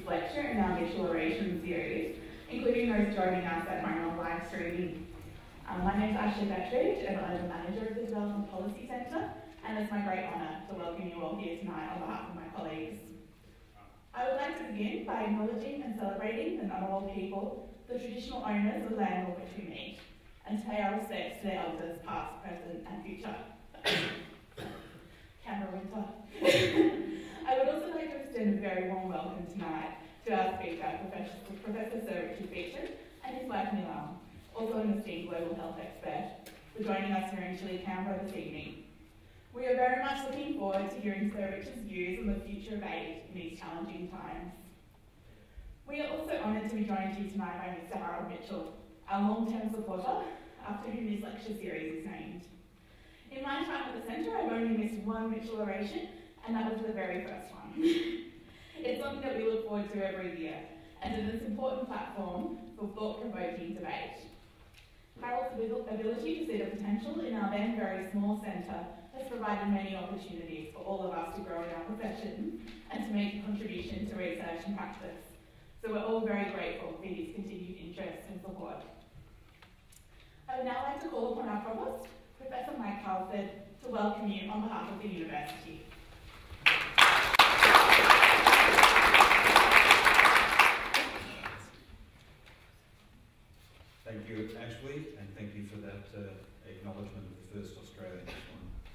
week's lecture in our Mitchell Oration series, including those joining us at home on live streaming. My name is Ashley Bettridge, and I'm the manager of the Development Policy Centre, and it's my great honour to welcome you all here tonight on behalf of my colleagues. I would like to begin by acknowledging and celebrating the Ngunnawal people, the traditional owners of the land on which we meet, and pay our respects to their elders past, present and future. Camera winter. I would also like to extend a very warm welcome tonight to our speaker, Professor Sir Richard Feachem, and his wife Milam, also an esteemed global health expert, for joining us here in chilly Canberra this evening. We are very much looking forward to hearing Sir Richard's views on the future of aid in these challenging times. We are also honoured to be joined here tonight by Mr. Harold Mitchell, our long-term supporter, after whom this lecture series is named. In my time at the centre, I've only missed one Mitchell Oration, and that was the very first one. It's something that we look forward to every year, and it is an important platform for thought-provoking debate. Harold's ability to see the potential in our then very small centre has provided many opportunities for all of us to grow in our profession and to make a contribution to research and practice. So we're all very grateful for his continued interest and support. I would now like to call upon our Provost, Professor Mike Halford, to welcome you on behalf of the University. Thank you, Ashley, and thank you for that acknowledgement of the first Australian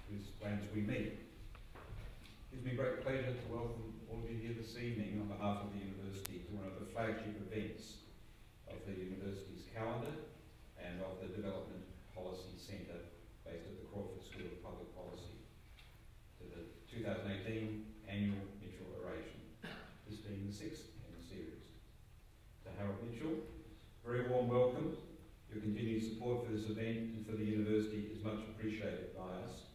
whose lands we meet. It gives me great pleasure to welcome all of you here this evening on behalf of the University to one of the flagship events of the University's calendar and of the Development Policy Centre based at the Crawford School of Public Policy, to the 2018 annual Mitchell Oration, this being the 6th in the series. To Harold Mitchell, very warm welcome. Your continued support for this event and for the University is much appreciated by us,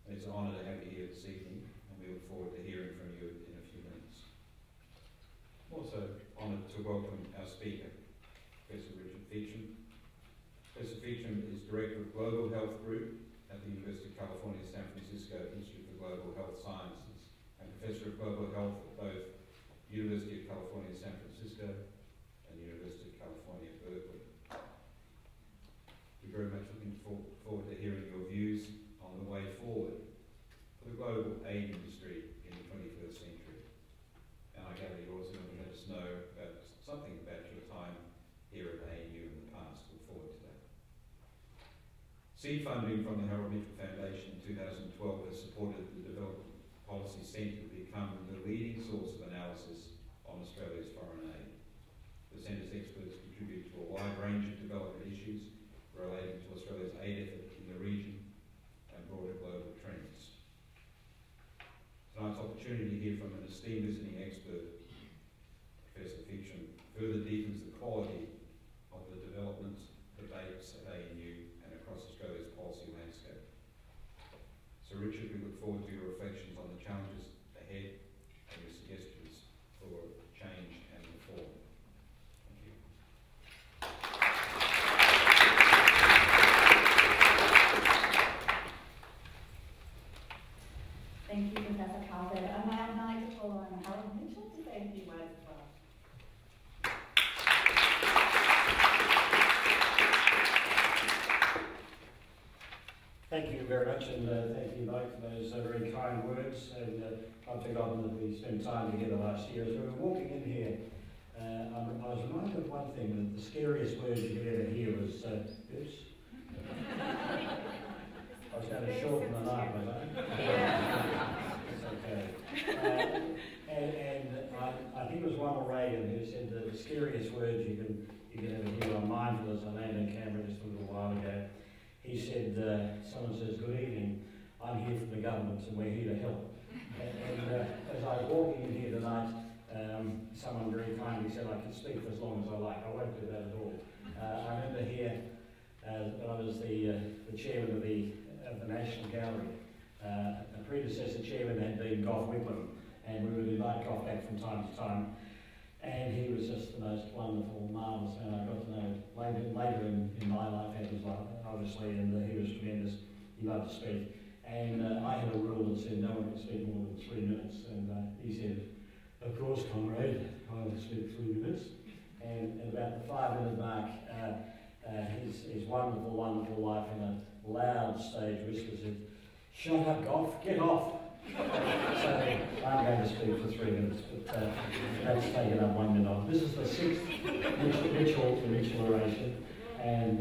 and it's an honour to have you here this evening, and we look forward to hearing from you in a few minutes. I'm also honoured to welcome our speaker, Professor Richard Feachem. Professor Feachem is Director of Global Health Group at the University of California, San Francisco Institute for Global Health Sciences, and Professor of Global Health at both University of California, San Francisco and the University of California, Berkeley. We're very much looking forward to hearing your views on the way forward for the global aid industry in the 21st century. And I gather you're also going to let us know about something about your time here at ANU in the past. Look forward to that. Seed funding from the Harold Mitchell Foundation in 2012 has supported the Development Policy Centre to become the leading source of analysis on Australia's foreign aid. The Centre's experts contribute to a wide range of development issues relating to Australia's aid effort in the region and broader global trends. Tonight's opportunity to hear from an esteemed visiting expert, Professor Feachem, further deepens the quality of the development debates at ANU and across Australia's policy landscape. So Richard, we look forward to your reflections on the challenges ahead and your suggestions for change and reform. Thank you. Thank you, Professor Halford. And now I'd like to call on Harold Mitchell to say a few words as well. Thank you very much, and thank you, Mike, for those very kind words. And I've forgotten that we spent time together last year. As we were walking in here, I was reminded of one thing, that the scariest word you could ever hear was oops. I was going to shorten the night, was I? It's okay. I think it was Ronald Reagan who said that the scariest words you can ever hear. I'm mindful as I landed in Canberra just a little while ago. He said, someone says, "Good evening, I'm here from the government and we're here to help." And as I was walking in here tonight, someone very kindly said I could speak for as long as I like. I won't do that at all. I remember here that I was the chairman of the National Gallery. A predecessor chairman had been Gough Whitlam, and we would invite Gough back from time to time. And he was just the most wonderful, marvellous man I got to know later in my life, obviously, and he was tremendous. He loved to speak. And I had a rule that said no one could speak more than 3 minutes. And he said, Of course, comrade, I will speak 3 minutes. And at about the 5-minute mark, his wonderful, wonderful wife in a loud stage whisper said, "Shut up, Goff, get off." So I'm going to speak for 3 minutes, but that's taken up 1 minute. This is the 6th Mitchell Oration, and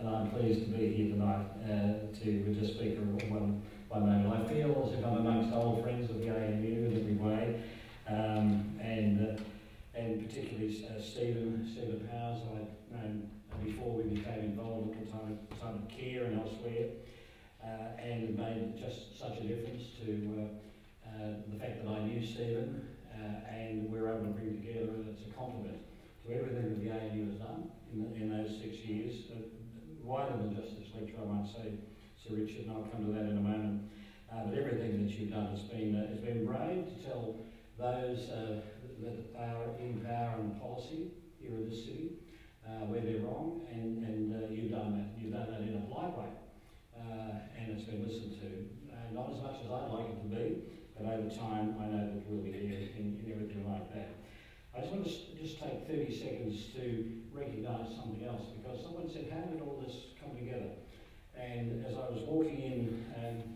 I'm pleased to be here tonight to speak on one moment. I feel as if I'm amongst old friends of the ANU in every way, and particularly Stephen Powers, who I'd known before we became involved at the time of care and elsewhere, and made just such a difference to the fact that I knew Stephen, and we were able to bring together, it's a compliment to everything that the ANU has done in those 6 years, wider than just this lecture, I might say, Sir Richard, and I'll come to that in a moment. But everything that you've done has been brave to tell those that are in power and policy here in this city where they're wrong, and you've done that. You've done that in a polite way, and it's been listened to. Not as much as I'd like it to be, but over time I know that we'll be here in everything like that. I just want to just take 30 seconds to recognise something else, because someone said, how did all this come together? And as I was walking in,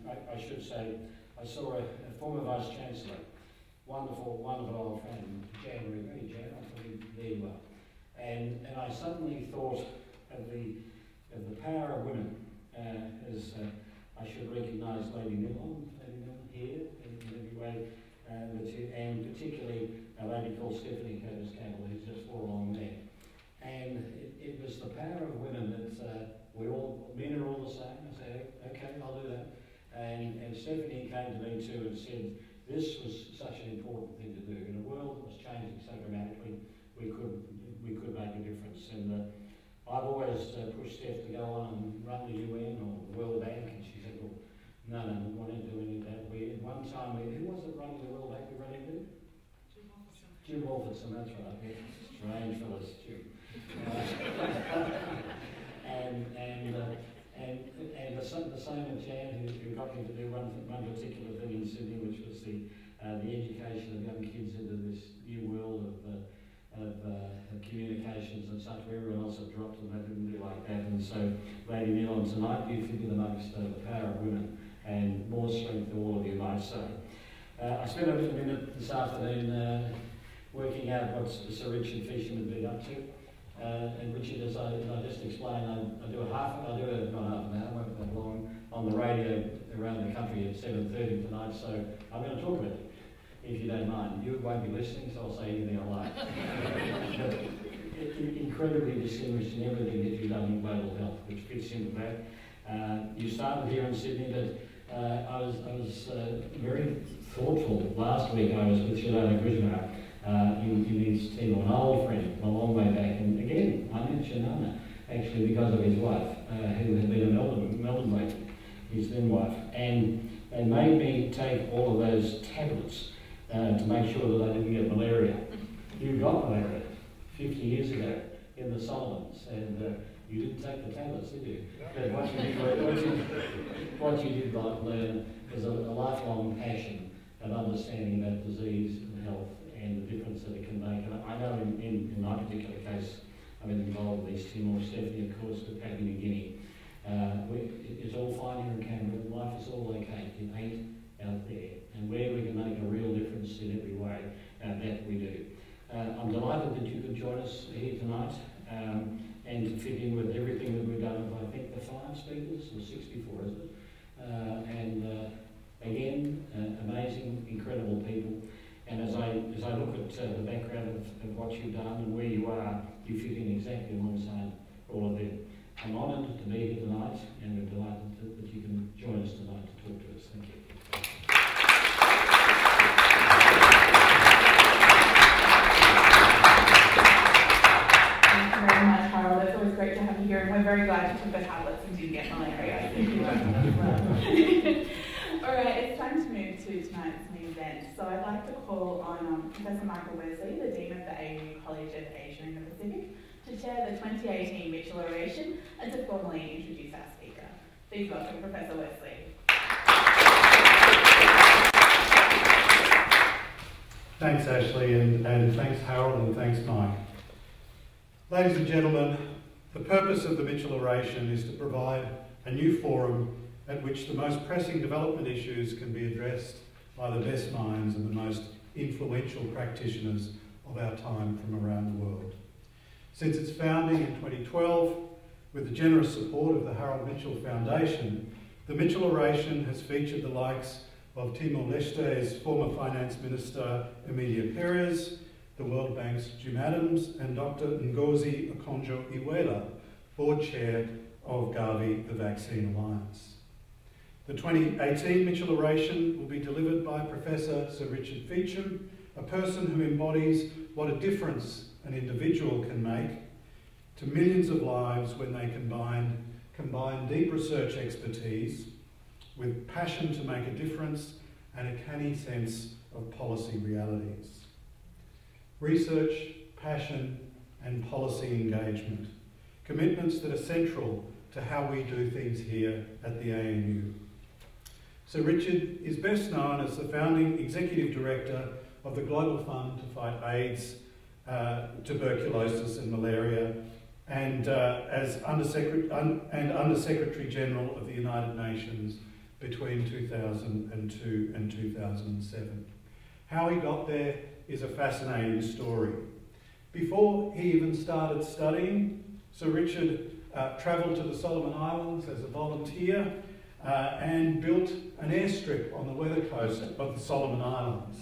I should say, I saw a former Vice-Chancellor, wonderful, wonderful old friend, Jan, there you are. And I suddenly thought of the power of women, as I should recognise Lady Millon here in every way, and particularly a lady called Stephanie Curtis-Campbell, who's just all along there. And it was the power of women that men are all the same. I said, okay, I'll do that. And Stephanie came to me too and said, this was such an important thing to do. In a world that was changing so dramatically, we could make a difference. And I've always pushed Steph to go on and run the UN or the World Bank, and she said, well, no, we want to do any of that. At one time, who was it running the World Bank we ran into? Jim Wolferson, that's right. Yeah. Strange fellow, Jim. And the same with Jan, who got me to do one particular thing in Sydney, which was the education of young kids into this new world of communications and such, where everyone else had dropped and they didn't do like that. And so, Lady Nealon, tonight you figured amongst the power of women, and more strength to all of you, might say. I spent a minute this afternoon working out what Sir Richard Feachem had been up to. And Richard, as I just explained, I do not half an hour, I won't be that long, on the radio around the country at 7:30 tonight, so I'm going to talk about it, if you don't mind. You won't be listening, so I'll say anything I like. But incredibly distinguished in everything that you've done in global health, which fits into that. You started here in Sydney, but I was very thoughtful. Last week I was with Shalana Krishna, in his team, an old friend, a long way back, and again, I mentioned Shalana, actually because of his wife, who had been a Melbourne lady, his then wife, and they made me take all of those tablets to make sure that I didn't get malaria. You got malaria 50 years ago in the Solomons, and you didn't take the tablets, did you? But what you did learn was a lifelong passion and understanding about disease and health and the difference that it can make. And I know in my particular case, I've been involved with East Timor, Stephanie, of course, with Papua New Guinea. It's all fine here in Canberra. Life is all okay. It ain't out there. And where we can make a real difference in every way, that we do. I'm delighted that you could join us here tonight and to fit in with everything that we've done with, I think, the 5 speakers, or 64, isn't it? Again, amazing, incredible people. And as I look at the background of what you've done and where you are, you fit in exactly alongside all of them. I'm honoured to be here tonight, and we're delighted that you can join us tonight to talk to us. Thank you. Thank you very much, Harold. It's always great to have you here, and we're very glad you took the tablets and didn't get malaria. All right, it's time to move to tonight's main event. So I'd like to call on Professor Michael Wesley, the Dean of the ANU College of Asia and the Pacific, to chair the 2018 Mitchell Oration and to formally introduce our speaker. Please welcome Professor Wesley. Thanks, Ashley, and thanks, Harold, and thanks, Mike. Ladies and gentlemen, the purpose of the Mitchell Oration is to provide a new forum at which the most pressing development issues can be addressed by the best minds and the most influential practitioners of our time from around the world. Since its founding in 2012, with the generous support of the Harold Mitchell Foundation, the Mitchell Oration has featured the likes of Timor-Leste's former Finance Minister Emilia Perez, the World Bank's Jim Adams, and Dr. Ngozi Okonjo-Iweala, Board Chair of Gavi, the Vaccine Alliance. The 2018 Mitchell Oration will be delivered by Professor Sir Richard Feachem, a person who embodies what a difference an individual can make to millions of lives when they combine deep research expertise with passion to make a difference and a canny sense of policy realities. Research, passion, and policy engagement, commitments that are central to how we do things here at the ANU. Sir Richard is best known as the founding executive director of the Global Fund to Fight AIDS, Tuberculosis and Malaria, and as Under-Secretary General of the United Nations between 2002 and 2007. How he got there is a fascinating story. Before he even started studying, Sir Richard travelled to the Solomon Islands as a volunteer and built an airstrip on the weather coast of the Solomon Islands.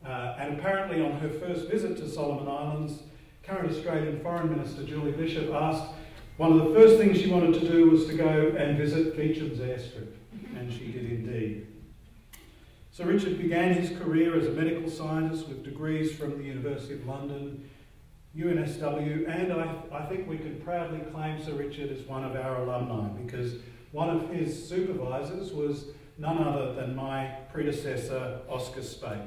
And apparently on her first visit to Solomon Islands, current Australian Foreign Minister Julie Bishop asked one of the first things she wanted to do was to go and visit Feachem's airstrip, and she did indeed. Sir Richard began his career as a medical scientist with degrees from the University of London, UNSW, and I think we can proudly claim Sir Richard as one of our alumni because one of his supervisors was none other than my predecessor, Oscar Spate.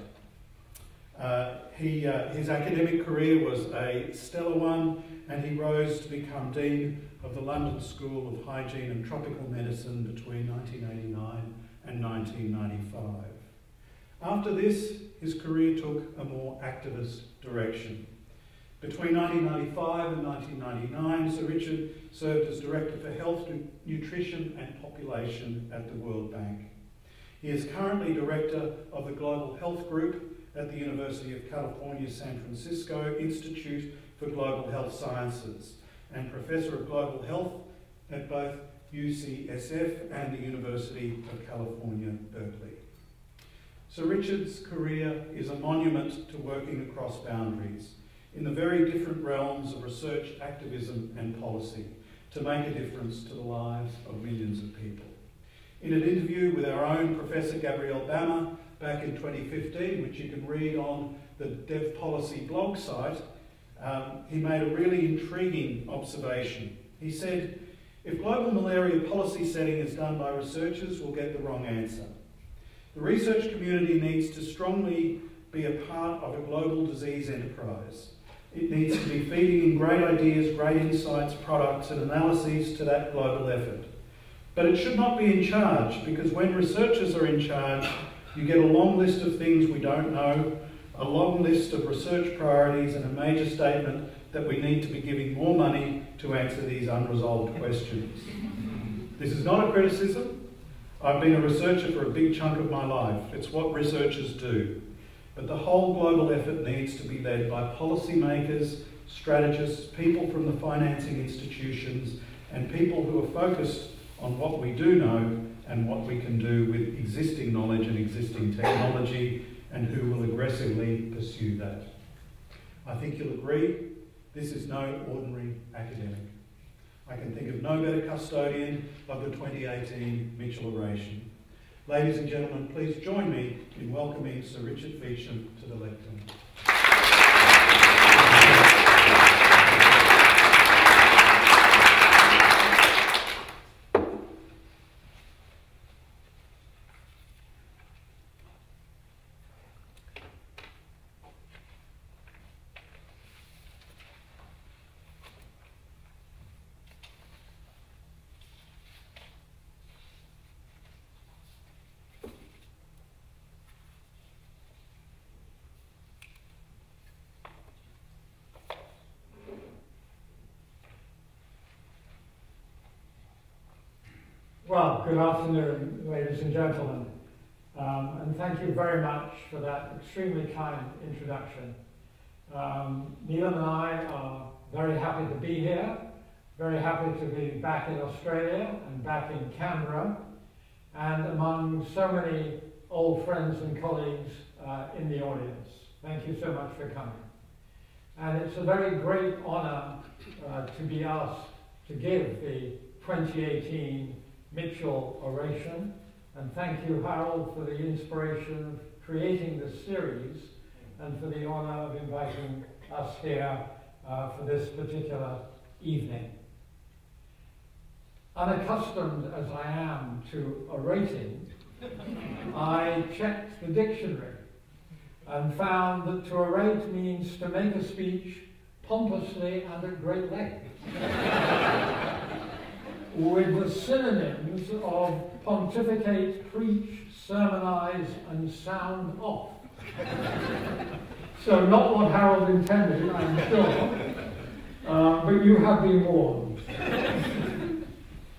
His academic career was a stellar one, and he rose to become Dean of the London School of Hygiene and Tropical Medicine between 1989 and 1995. After this, his career took a more activist direction. Between 1995 and 1999, Sir Richard served as Director for Health, Nutrition and Population at the World Bank. He is currently Director of the Global Health Group at the University of California, San Francisco Institute for Global Health Sciences and Professor of Global Health at both UCSF and the University of California, Berkeley. Sir Richard's career is a monument to working across boundaries in the very different realms of research, activism and policy to make a difference to the lives of millions of people. In an interview with our own Professor Gabrielle Bammer back in 2015, which you can read on the Dev Policy blog site, he made a really intriguing observation. He said, if global malaria policy setting is done by researchers, we'll get the wrong answer. The research community needs to strongly be a part of a global disease enterprise. It needs to be feeding in great ideas, great insights, products and analyses to that global effort. But it should not be in charge, because when researchers are in charge, you get a long list of things we don't know, a long list of research priorities and a major statement that we need to be giving more money to answer these unresolved questions. This is not a criticism. I've been a researcher for a big chunk of my life. It's what researchers do. But the whole global effort needs to be led by policymakers, strategists, people from the financing institutions, and people who are focused on what we do know and what we can do with existing knowledge and existing technology, and who will aggressively pursue that. I think you'll agree, this is no ordinary academic. I can think of no better custodian of the 2018 Mitchell Oration. Ladies and gentlemen, please join me in welcoming Sir Richard Feachem to the lectern. Good afternoon, ladies and gentlemen, and thank you very much for that extremely kind introduction. Neil and I are very happy to be here, very happy to be back in Australia and back in Canberra, and among so many old friends and colleagues in the audience. Thank you so much for coming. And it's a very great honour to be asked to give the 2018 Mitchell Oration, and thank you, Harold, for the inspiration of creating this series and for the honour of inviting us here for this particular evening. Unaccustomed as I am to orating, I checked the dictionary and found that to orate means to make a speech pompously and at great length, with the synonyms of pontificate, preach, sermonize, and sound off. So not what Harold intended, I'm sure, but you have been warned.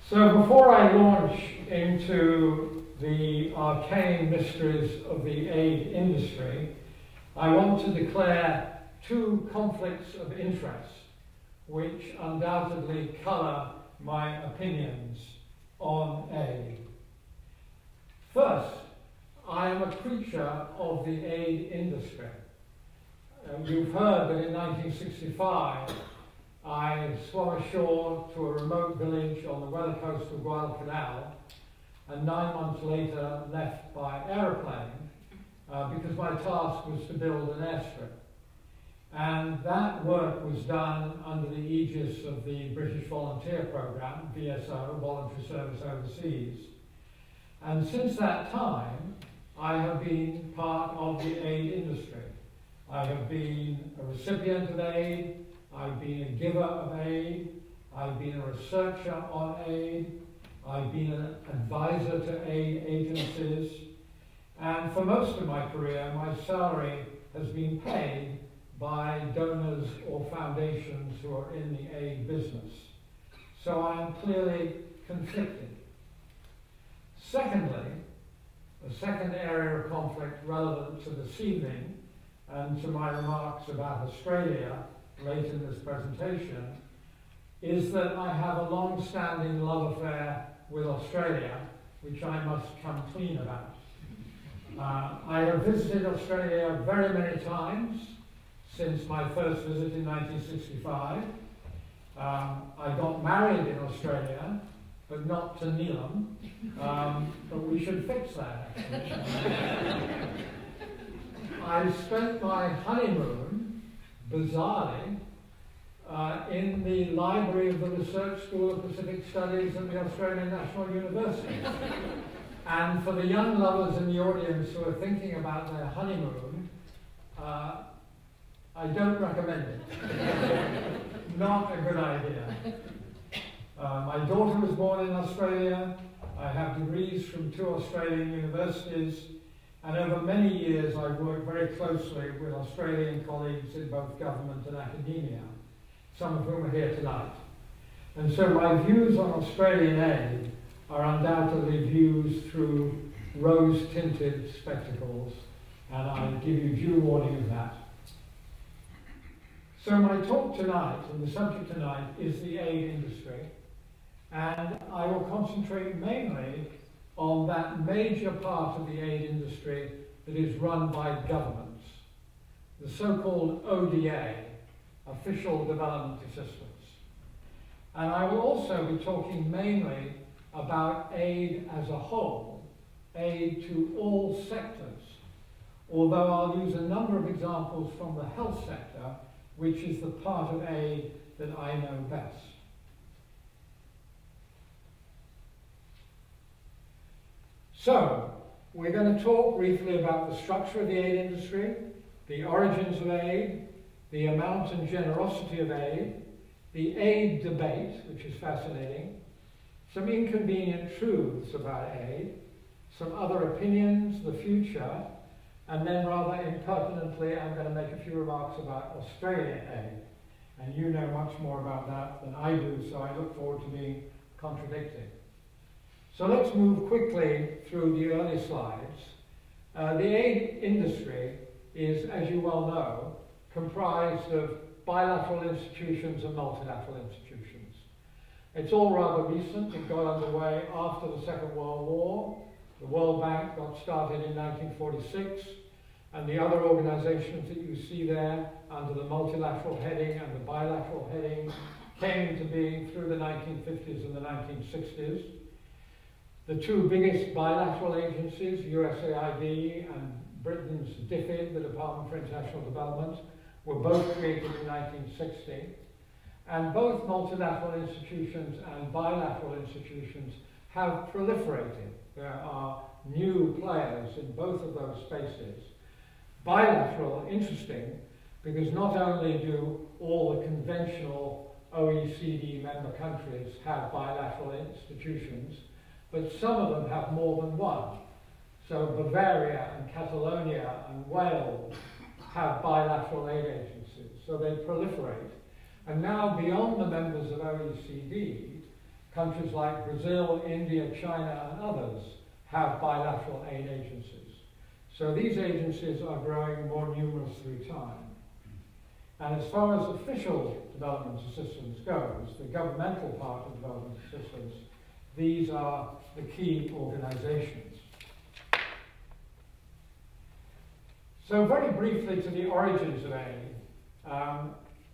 So before I launch into the arcane mysteries of the aid industry, I want to declare two conflicts of interest which undoubtedly colour my opinions on aid. First, I am a creature of the aid industry. You've heard that in 1965 I swam ashore to a remote village on the weather coast of Guadalcanal, and 9 months later left by aeroplane because my task was to build an airstrip. And that work was done under the aegis of the British Volunteer Programme, VSO, Voluntary Service Overseas. And since that time, I have been part of the aid industry. I have been a recipient of aid, I've been a giver of aid, I've been a researcher on aid, I've been an advisor to aid agencies, and for most of my career, my salary has been paid by donors or foundations who are in the aid business. So I am clearly conflicted. Secondly, a second area of conflict relevant to this evening and to my remarks about Australia late in this presentation is that I have a long-standing love affair with Australia, which I must come clean about. I have visited Australia very many times since my first visit in 1965. I got married in Australia, but not to Neelam, but we should fix that, actually. I spent my honeymoon, bizarrely, in the library of the Research School of Pacific Studies at the Australian National University. And for the young lovers in the audience who are thinking about their honeymoon, I don't recommend it. Not a good idea. My daughter was born in Australia. I have degrees from 2 Australian universities, and over many years I've worked very closely with Australian colleagues in both government and academia, some of whom are here tonight. And so my views on Australian aid are undoubtedly views through rose-tinted spectacles, and I give you due warning of that. So my talk tonight, and the subject tonight, is the aid industry, and I will concentrate mainly on that major part of the aid industry that is run by governments, the so-called ODA, Official Development Assistance. And I will also be talking mainly about aid as a whole, aid to all sectors, although I'll use a number of examples from the health sector, which is the part of aid that I know best. So, we're going to talk briefly about the structure of the aid industry, the origins of aid, the amount and generosity of aid, the aid debate, which is fascinating, some inconvenient truths about aid, some other opinions, the future, and then rather impertinently, I'm going to make a few remarks about Australian aid. And you know much more about that than I do, so I look forward to being contradicting. So let's move quickly through the early slides. The aid industry is, as you well know, comprised of bilateral institutions and multilateral institutions. It's all rather recent. It got underway after the Second World War. The World Bank got started in 1946, and the other organizations that you see there under the multilateral heading and the bilateral heading came into being through the 1950s and the 1960s. The two biggest bilateral agencies, USAID and Britain's DFID, the Department for International Development, were both created in 1960. And both multilateral institutions and bilateral institutions have proliferated. There are new players in both of those spaces. Bilateral, interesting, because not only do all the conventional OECD member countries have bilateral institutions, but some of them have more than one. So Bavaria and Catalonia and Wales have bilateral aid agencies, so they proliferate. And now, beyond the members of OECD, countries like Brazil, India, China, and others have bilateral aid agencies. So these agencies are growing more numerous through time. And as far as official development assistance goes, the governmental part of development assistance, these are the key organizations. So very briefly to the origins of aid.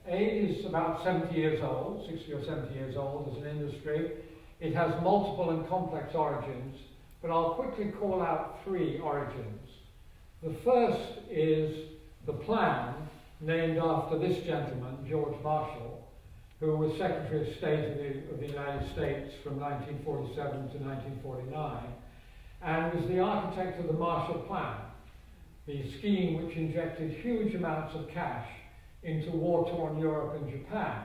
Aid is about 70 years old, 60 or 70 years old as an industry. It has multiple and complex origins, but I'll quickly call out three origins. The first is the plan named after this gentleman, George Marshall, who was Secretary of State of the United States from 1947 to 1949, and was the architect of the Marshall Plan, the scheme which injected huge amounts of cash into war-torn Europe and Japan,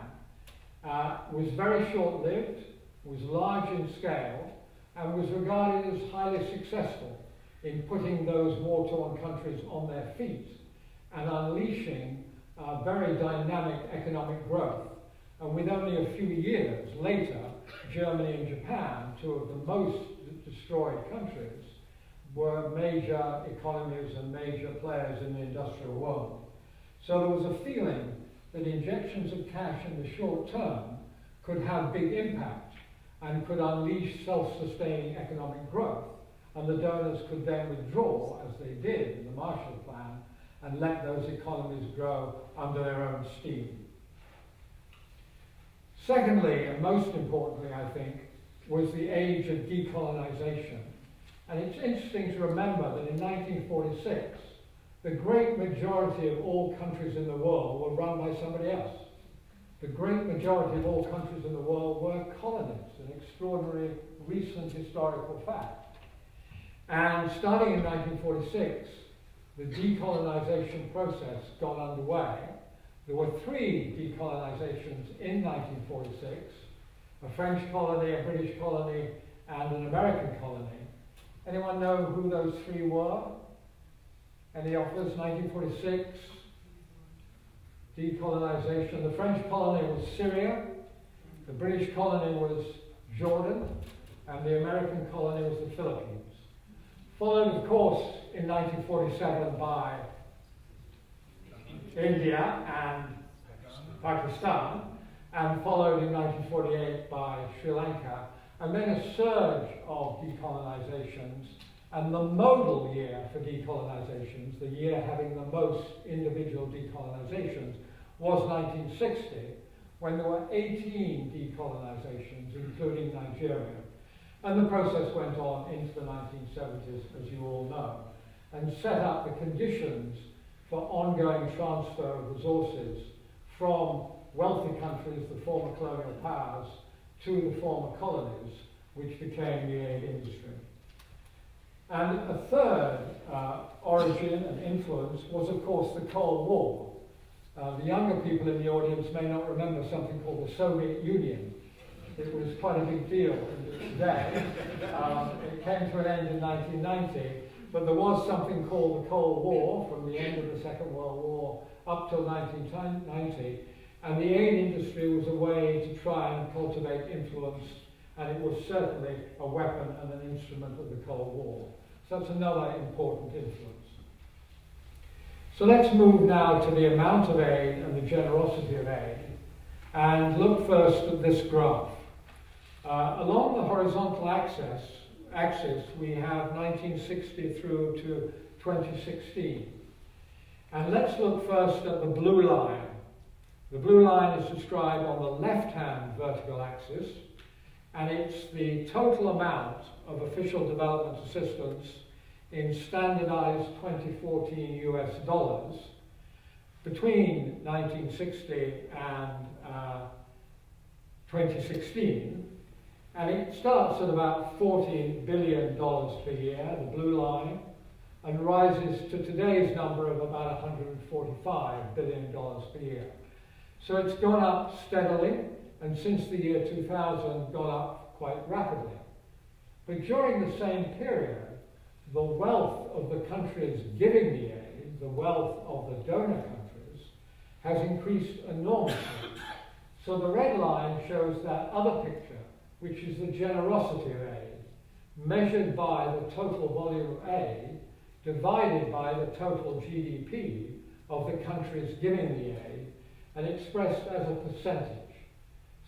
was very short-lived, was large in scale, and was regarded as highly successful in putting those war-torn countries on their feet and unleashing very dynamic economic growth. And with only a few years later, Germany and Japan, two of the most destroyed countries, were major economies and major players in the industrial world. So there was a feeling that injections of cash in the short term could have big impact and could unleash self-sustaining economic growth. And the donors could then withdraw, as they did in the Marshall Plan, and let those economies grow under their own steam. Secondly, and most importantly, I think, was the age of decolonization. And it's interesting to remember that in 1946, the great majority of all countries in the world were run by somebody else. The great majority of all countries in the world were colonies, an extraordinary recent historical fact. And starting in 1946, the decolonization process got underway. There were three decolonizations in 1946, a French colony, a British colony, and an American colony. Anyone know who those three were? Any offers? 1946, decolonization. The French colony was Syria, the British colony was Jordan, and the American colony was the Philippines. Followed, of course, in 1947 by India and Pakistan, and followed in 1948 by Sri Lanka, and then a surge of decolonizations. And the modal year for decolonizations, the year having the most individual decolonizations, was 1960, when there were 18 decolonizations, including Nigeria. And the process went on into the 1970s, as you all know, and set up the conditions for ongoing transfer of resources from wealthy countries, the former colonial powers, to the former colonies, which became the aid industry. And a third origin and influence was, of course, the Cold War. The younger people in the audience may not remember something called the Soviet Union. It was quite a big deal in its day. It came to an end in 1990, but there was something called the Cold War from the end of the Second World War up till 1990, and the aid industry was a way to try and cultivate influence and it was certainly a weapon and an instrument of the Cold War. So that's another important influence. So let's move now to the amount of aid and the generosity of aid, and look first at this graph. Along the horizontal axis, we have 1960 through to 2016. And let's look first at the blue line. The blue line is described on the left-hand vertical axis, and it's the total amount of official development assistance in standardized 2014 US dollars between 1960 and 2016. And it starts at about $40 billion per year, the blue line, and rises to today's number of about $145 billion per year. So it's gone up steadily, and since the year 2000, gone up quite rapidly. But during the same period, the wealth of the countries giving the aid, the wealth of the donor countries, has increased enormously. So the red line shows that other picture, which is the generosity of aid, measured by the total volume of aid, divided by the total GDP of the countries giving the aid, and expressed as a percentage.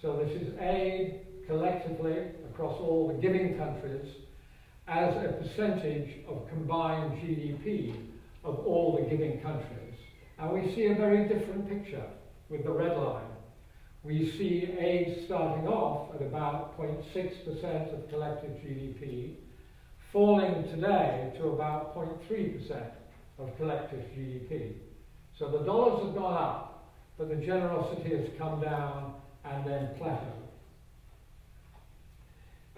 So this is aid collectively across all the giving countries as a percentage of combined GDP of all the giving countries. And we see a very different picture with the red line. We see aid starting off at about 0.6% of collective GDP, falling today to about 0.3% of collective GDP. So the dollars have gone up, but the generosity has come down and then plateaued.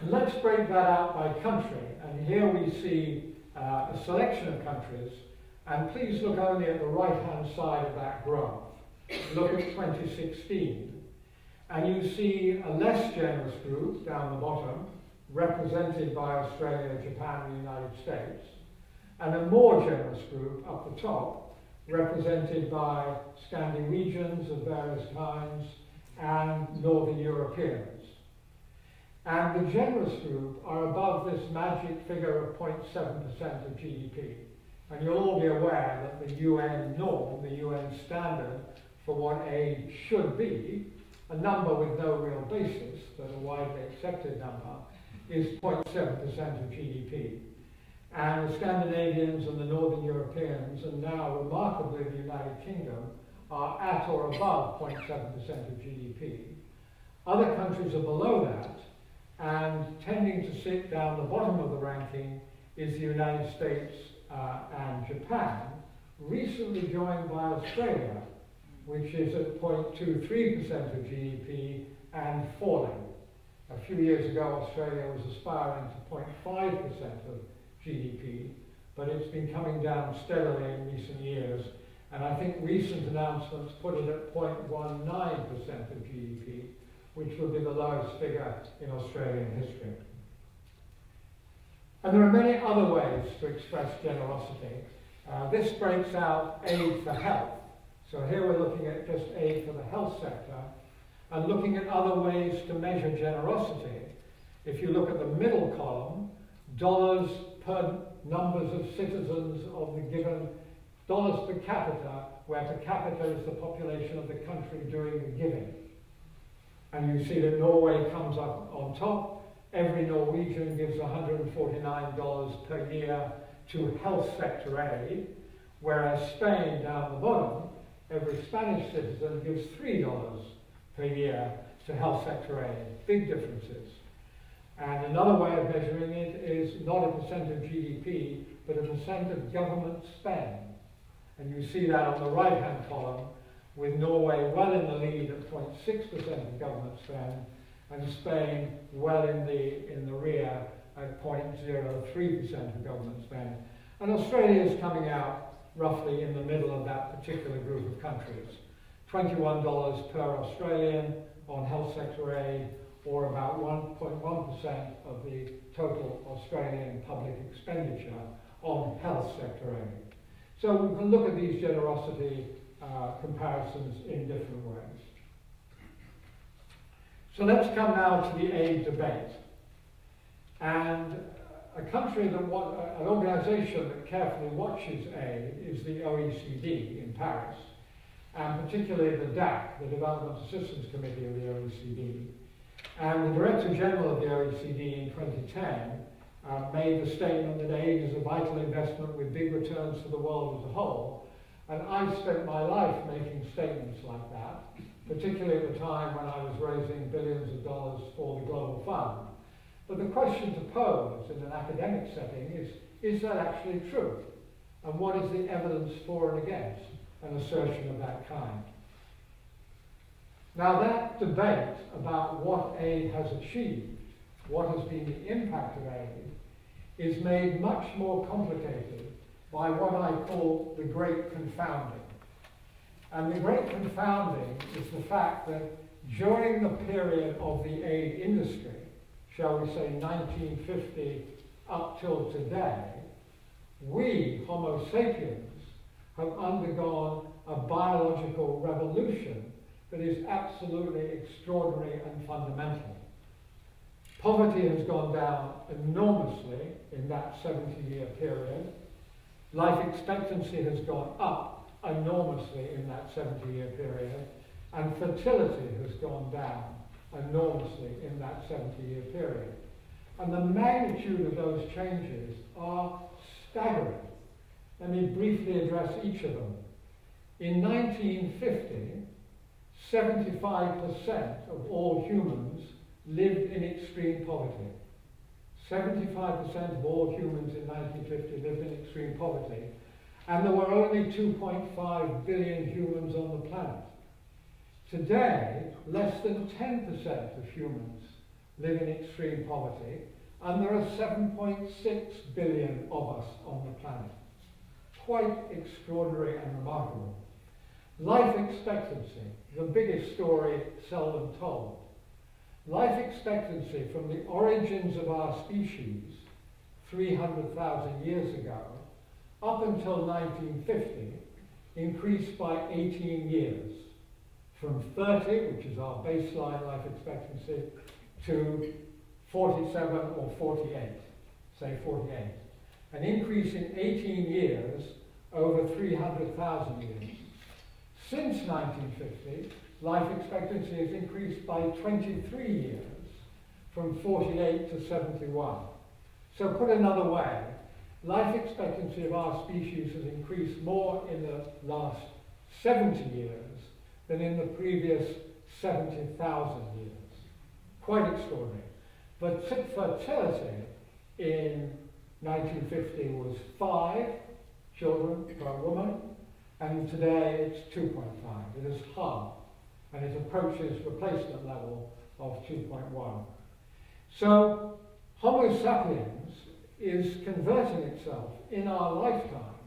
And let's break that out by country. And here we see a selection of countries. And please look only at the right-hand side of that graph. Look at 2016. And you see a less generous group down the bottom, represented by Australia, Japan, and the United States, and a more generous group up the top, represented by Scandi regions of various kinds and Northern Europeans. And the generous group are above this magic figure of 0.7% of GDP. And you'll all be aware that the UN norm, the UN standard for what aid should be, a number with no real basis, but a widely accepted number, is 0.7% of GDP. And the Scandinavians and the Northern Europeans, and now remarkably the United Kingdom, are at or above 0.7% of GDP. Other countries are below that, and tending to sit down the bottom of the ranking is the United States and Japan, recently joined by Australia, which is at 0.23% of GDP and falling. A few years ago, Australia was aspiring to 0.5% of GDP, but it's been coming down steadily in recent years, and I think recent announcements put it at 0.19% of GDP, which will be the lowest figure in Australian history. And there are many other ways to express generosity. This breaks out aid for health. So here we're looking at just aid for the health sector, and looking at other ways to measure generosity. If you look at the middle column, dollars per numbers of citizens of the given, dollars per capita, where per capita is the population of the country doing the giving. And you see that Norway comes up on top. Every Norwegian gives $149 per year to health sector aid, whereas Spain, down the bottom, every Spanish citizen gives $3 per year to health sector aid. Big differences. And another way of measuring it is not a percent of GDP, but a percent of government spend. And you see that on the right-hand column, with Norway well in the lead at 0.6% of government spend, and Spain well in the rear at 0.03% of government spend. And Australia is coming out roughly in the middle of that particular group of countries. $21 per Australian on health sector aid, or about 1.1% of the total Australian public expenditure on health sector aid. So we can look at these generosity comparisons in different ways. So let's come now to the aid debate. And a country that, an organisation that carefully watches aid is the OECD in Paris, and particularly the DAC, the Development Assistance Committee of the OECD. And the Director General of the OECD in 2010 made the statement that aid is a vital investment with big returns for the world as a whole. And I spent my life making statements like that, particularly at the time when I was raising billions of dollars for the Global Fund. But the question to pose in an academic setting is that actually true? And what is the evidence for and against an assertion of that kind? Now that debate about what aid has achieved, what has been the impact of aid, is made much more complicated by what I call the great confounding. And the great confounding is the fact that during the period of the aid industry, shall we say 1950 up till today, we, Homo sapiens, have undergone a biological revolution that is absolutely extraordinary and fundamental. Poverty has gone down enormously in that 70-year period. Life expectancy has gone up enormously in that 70-year period. And fertility has gone down enormously in that 70-year period. And the magnitude of those changes are staggering. Let me briefly address each of them. In 1950, 75% of all humans lived in extreme poverty. 75% of all humans in 1950 lived in extreme poverty. And there were only 2.5 billion humans on the planet. Today, less than 10% of humans live in extreme poverty, and there are 7.6 billion of us on the planet. Quite extraordinary and remarkable. Life expectancy, the biggest story seldom told. Life expectancy from the origins of our species, 300,000 years ago, up until 1950, increased by 18 years. From 30, which is our baseline life expectancy, to 47 or 48, say 48. An increase in 18 years over 300,000 years. Since 1950, life expectancy has increased by 23 years, from 48 to 71. So put another way, life expectancy of our species has increased more in the last 70 years than in the previous 70,000 years. Quite extraordinary. But fertility in 1950 was 5 children per woman, and today it's 2.5. It is halved, and it approaches replacement level of 2.1. So Homo sapiens is converting itself in our lifetime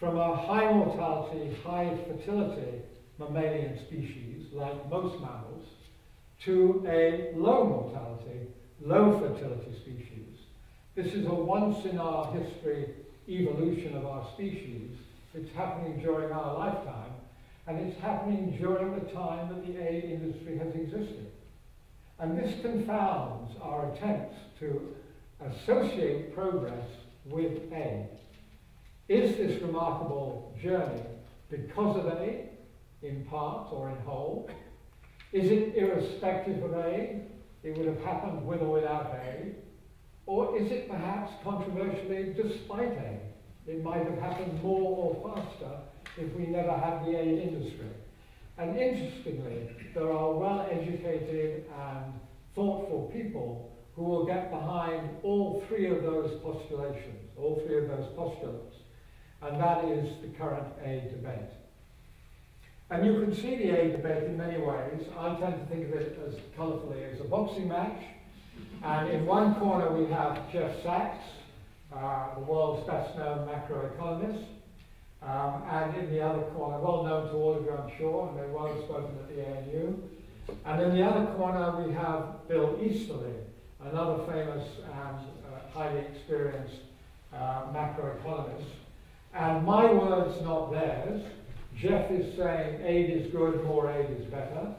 from a high mortality, high fertility mammalian species, like most mammals, to a low mortality, low fertility species. This is a once in our history evolution of our species. It's happening during our lifetime, and it's happening during the time that the aid industry has existed. And this confounds our attempts to associate progress with aid. Is this remarkable journey because of aid, in part or in whole? Is it irrespective of aid? It would have happened with or without aid. Or is it perhaps controversially despite aid? It might have happened more or faster if we never had the aid industry. And interestingly, there are well-educated and thoughtful people who will get behind all three of those postulations, all three of those postulates. And that is the current aid debate. And you can see the aid debate in many ways. I tend to think of it as colourfully as a boxing match. And in one corner we have Jeff Sachs, the world's best known macroeconomist. And in the other corner, well known to all of you, I'm sure, and they're well spoken at the ANU. And in the other corner we have Bill Easterly, another famous and highly experienced macroeconomist. And my words, not theirs. Jeff is saying aid is good, more aid is better.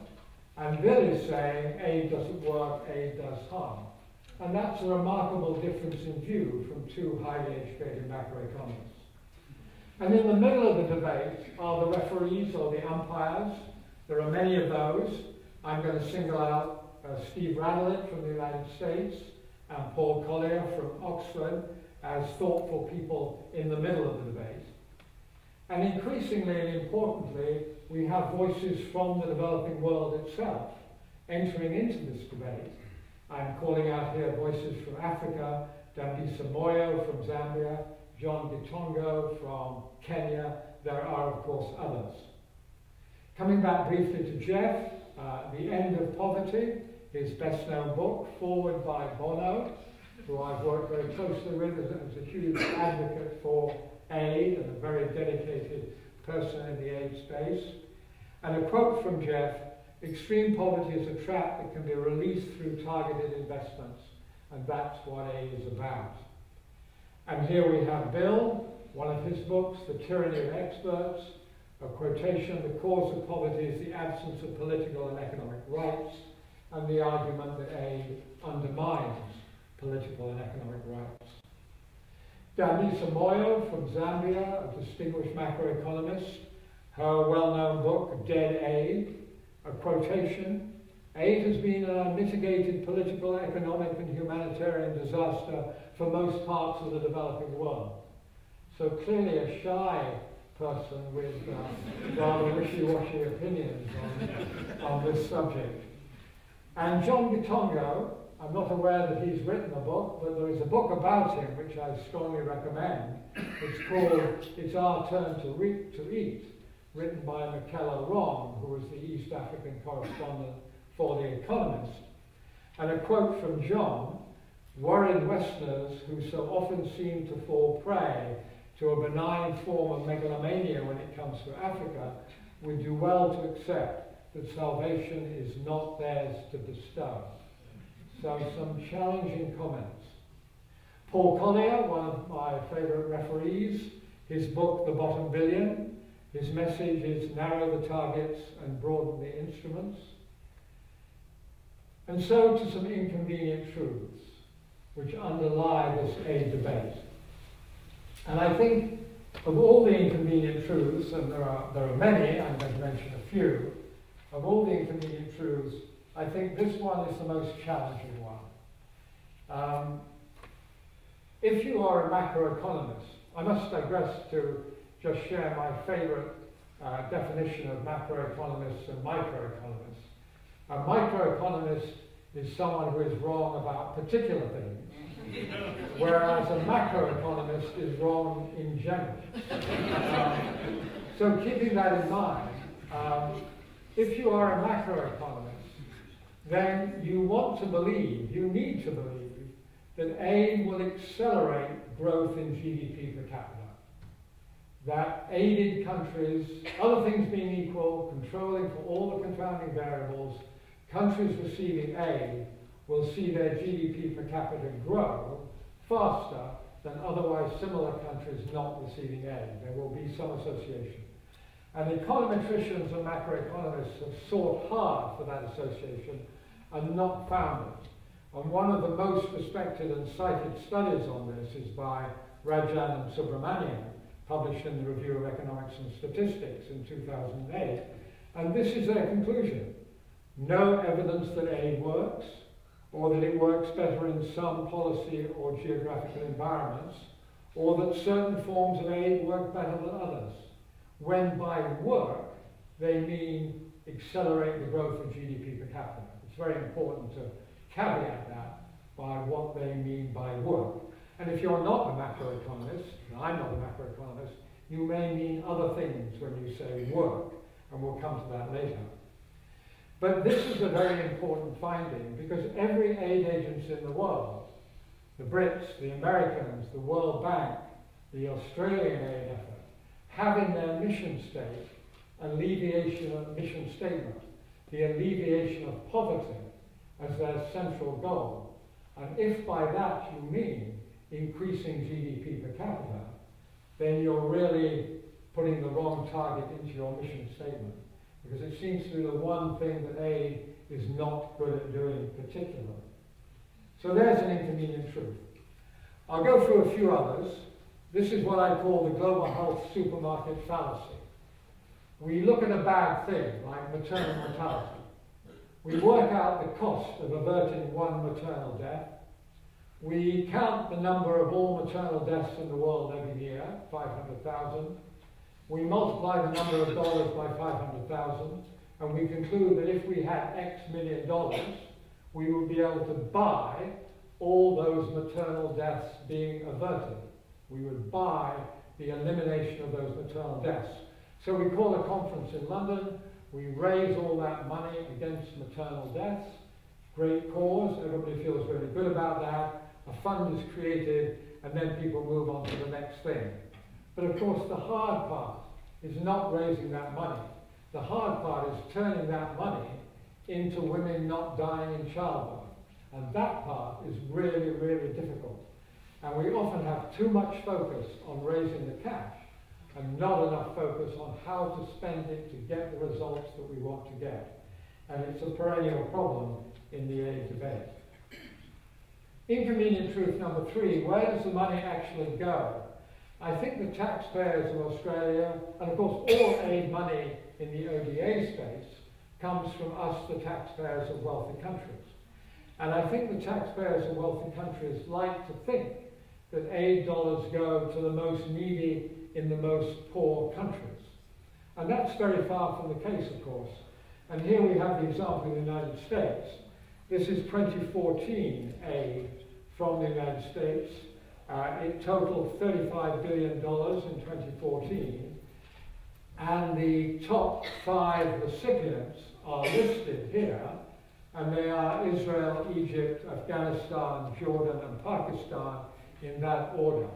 And Bill is saying aid doesn't work, aid does harm. And that's a remarkable difference in view from two highly educated macroeconomists. And in the middle of the debate are the referees or the umpires. There are many of those. I'm going to single out Steve Radelet from the United States and Paul Collier from Oxford as thoughtful people in the middle of the debate. And increasingly and importantly, we have voices from the developing world itself entering into this debate. I'm calling out here voices from Africa, Dambisa Moyo from Zambia, John Gitongo from Kenya. There are, of course, others. Coming back briefly to Jeff, The End of Poverty, his best-known book, forward by Bono, who I've worked very closely with as a huge advocate for aid and a very dedicated person in the aid space. And a quote from Jeff, "Extreme poverty is a trap that can be released through targeted investments, and that's what aid is about." And here we have Bill, one of his books, The Tyranny of Experts, a quotation, "The cause of poverty is the absence of political and economic rights, and the argument that aid undermines political and economic rights." Dambisa Moyo from Zambia, a distinguished macroeconomist, her well-known book, Dead Aid, a quotation, "Aid has been an unmitigated political, economic and humanitarian disaster for most parts of the developing world." So clearly a shy person with rather wishy-washy opinions on this subject. And John Gitongo, I'm not aware that he's written a book, but there is a book about him which I strongly recommend. It's called It's Our Turn to Eat, written by Michaela Wrong, who was the East African correspondent for The Economist. And a quote from John, "Worried Westerners who so often seem to fall prey to a benign form of megalomania when it comes to Africa would do well to accept that salvation is not theirs to bestow." So some challenging comments. Paul Collier, one of my favourite referees, his book, The Bottom Billion, his message is narrow the targets and broaden the instruments. And so to some inconvenient truths which underlie this aid debate. And I think of all the inconvenient truths, and there are many, I'm going to mention a few, of all the inconvenient truths, I think this one is the most challenging one. If you are a macroeconomist, I must digress to just share my favourite definition of macroeconomists and microeconomists. A microeconomist is someone who is wrong about particular things, whereas a macroeconomist is wrong in general. So keeping that in mind, if you are a macroeconomist, then you want to believe, you need to believe, that aid will accelerate growth in GDP per capita. That aided countries, other things being equal, controlling for all the confounding variables, countries receiving aid will see their GDP per capita grow faster than otherwise similar countries not receiving aid. There will be some association. And econometricians and macroeconomists have sought hard for that association and not found it. And one of the most respected and cited studies on this is by Rajan and Subramanian, published in the Review of Economics and Statistics in 2008. And this is their conclusion. No evidence that aid works, or that it works better in some policy or geographical environments, or that certain forms of aid work better than others. When by work, they mean accelerate the growth of GDP per capita. It's very important to caveat that by what they mean by work. And if you're not a macroeconomist, and I'm not a macroeconomist, you may mean other things when you say work, and we'll come to that later. But this is a very important finding because every aid agency in the world, the Brits, the Americans, the World Bank, the Australian aid effort, have in their mission statement, mission statement, the alleviation of poverty as their central goal. And if by that you mean increasing GDP per capita, then you're really putting the wrong target into your mission statement. Because it seems to be the one thing that aid is not good at doing particularly. So there's an inconvenient truth. I'll go through a few others. This is what I call the global health supermarket fallacy. We look at a bad thing, like maternal mortality. We work out the cost of averting one maternal death. We count the number of all maternal deaths in the world every year, 500,000. We multiply the number of dollars by 500,000, and we conclude that if we had X million dollars, we would be able to buy all those maternal deaths being averted. We would buy the elimination of those maternal deaths. So we call a conference in London, we raise all that money against maternal deaths. Great cause, everybody feels really good about that. A fund is created, and then people move on to the next thing. But of course, the hard part is not raising that money. The hard part is turning that money into women not dying in childbirth. And that part is really, really difficult. And we often have too much focus on raising the cash and not enough focus on how to spend it to get the results that we want to get. And it's a perennial problem in the age of aid. Inconvenient truth number 3, where does the money actually go? I think the taxpayers of Australia, and of course all aid money in the ODA space, comes from us, the taxpayers of wealthy countries. And I think the taxpayers of wealthy countries like to think that aid dollars go to the most needy in the most poor countries. And that's very far from the case, of course. And here we have the example of the United States. This is 2014 aid from the United States. It totaled $35 billion in 2014. And the top 5 recipients are listed here. And they are Israel, Egypt, Afghanistan, Jordan, and Pakistan in that order.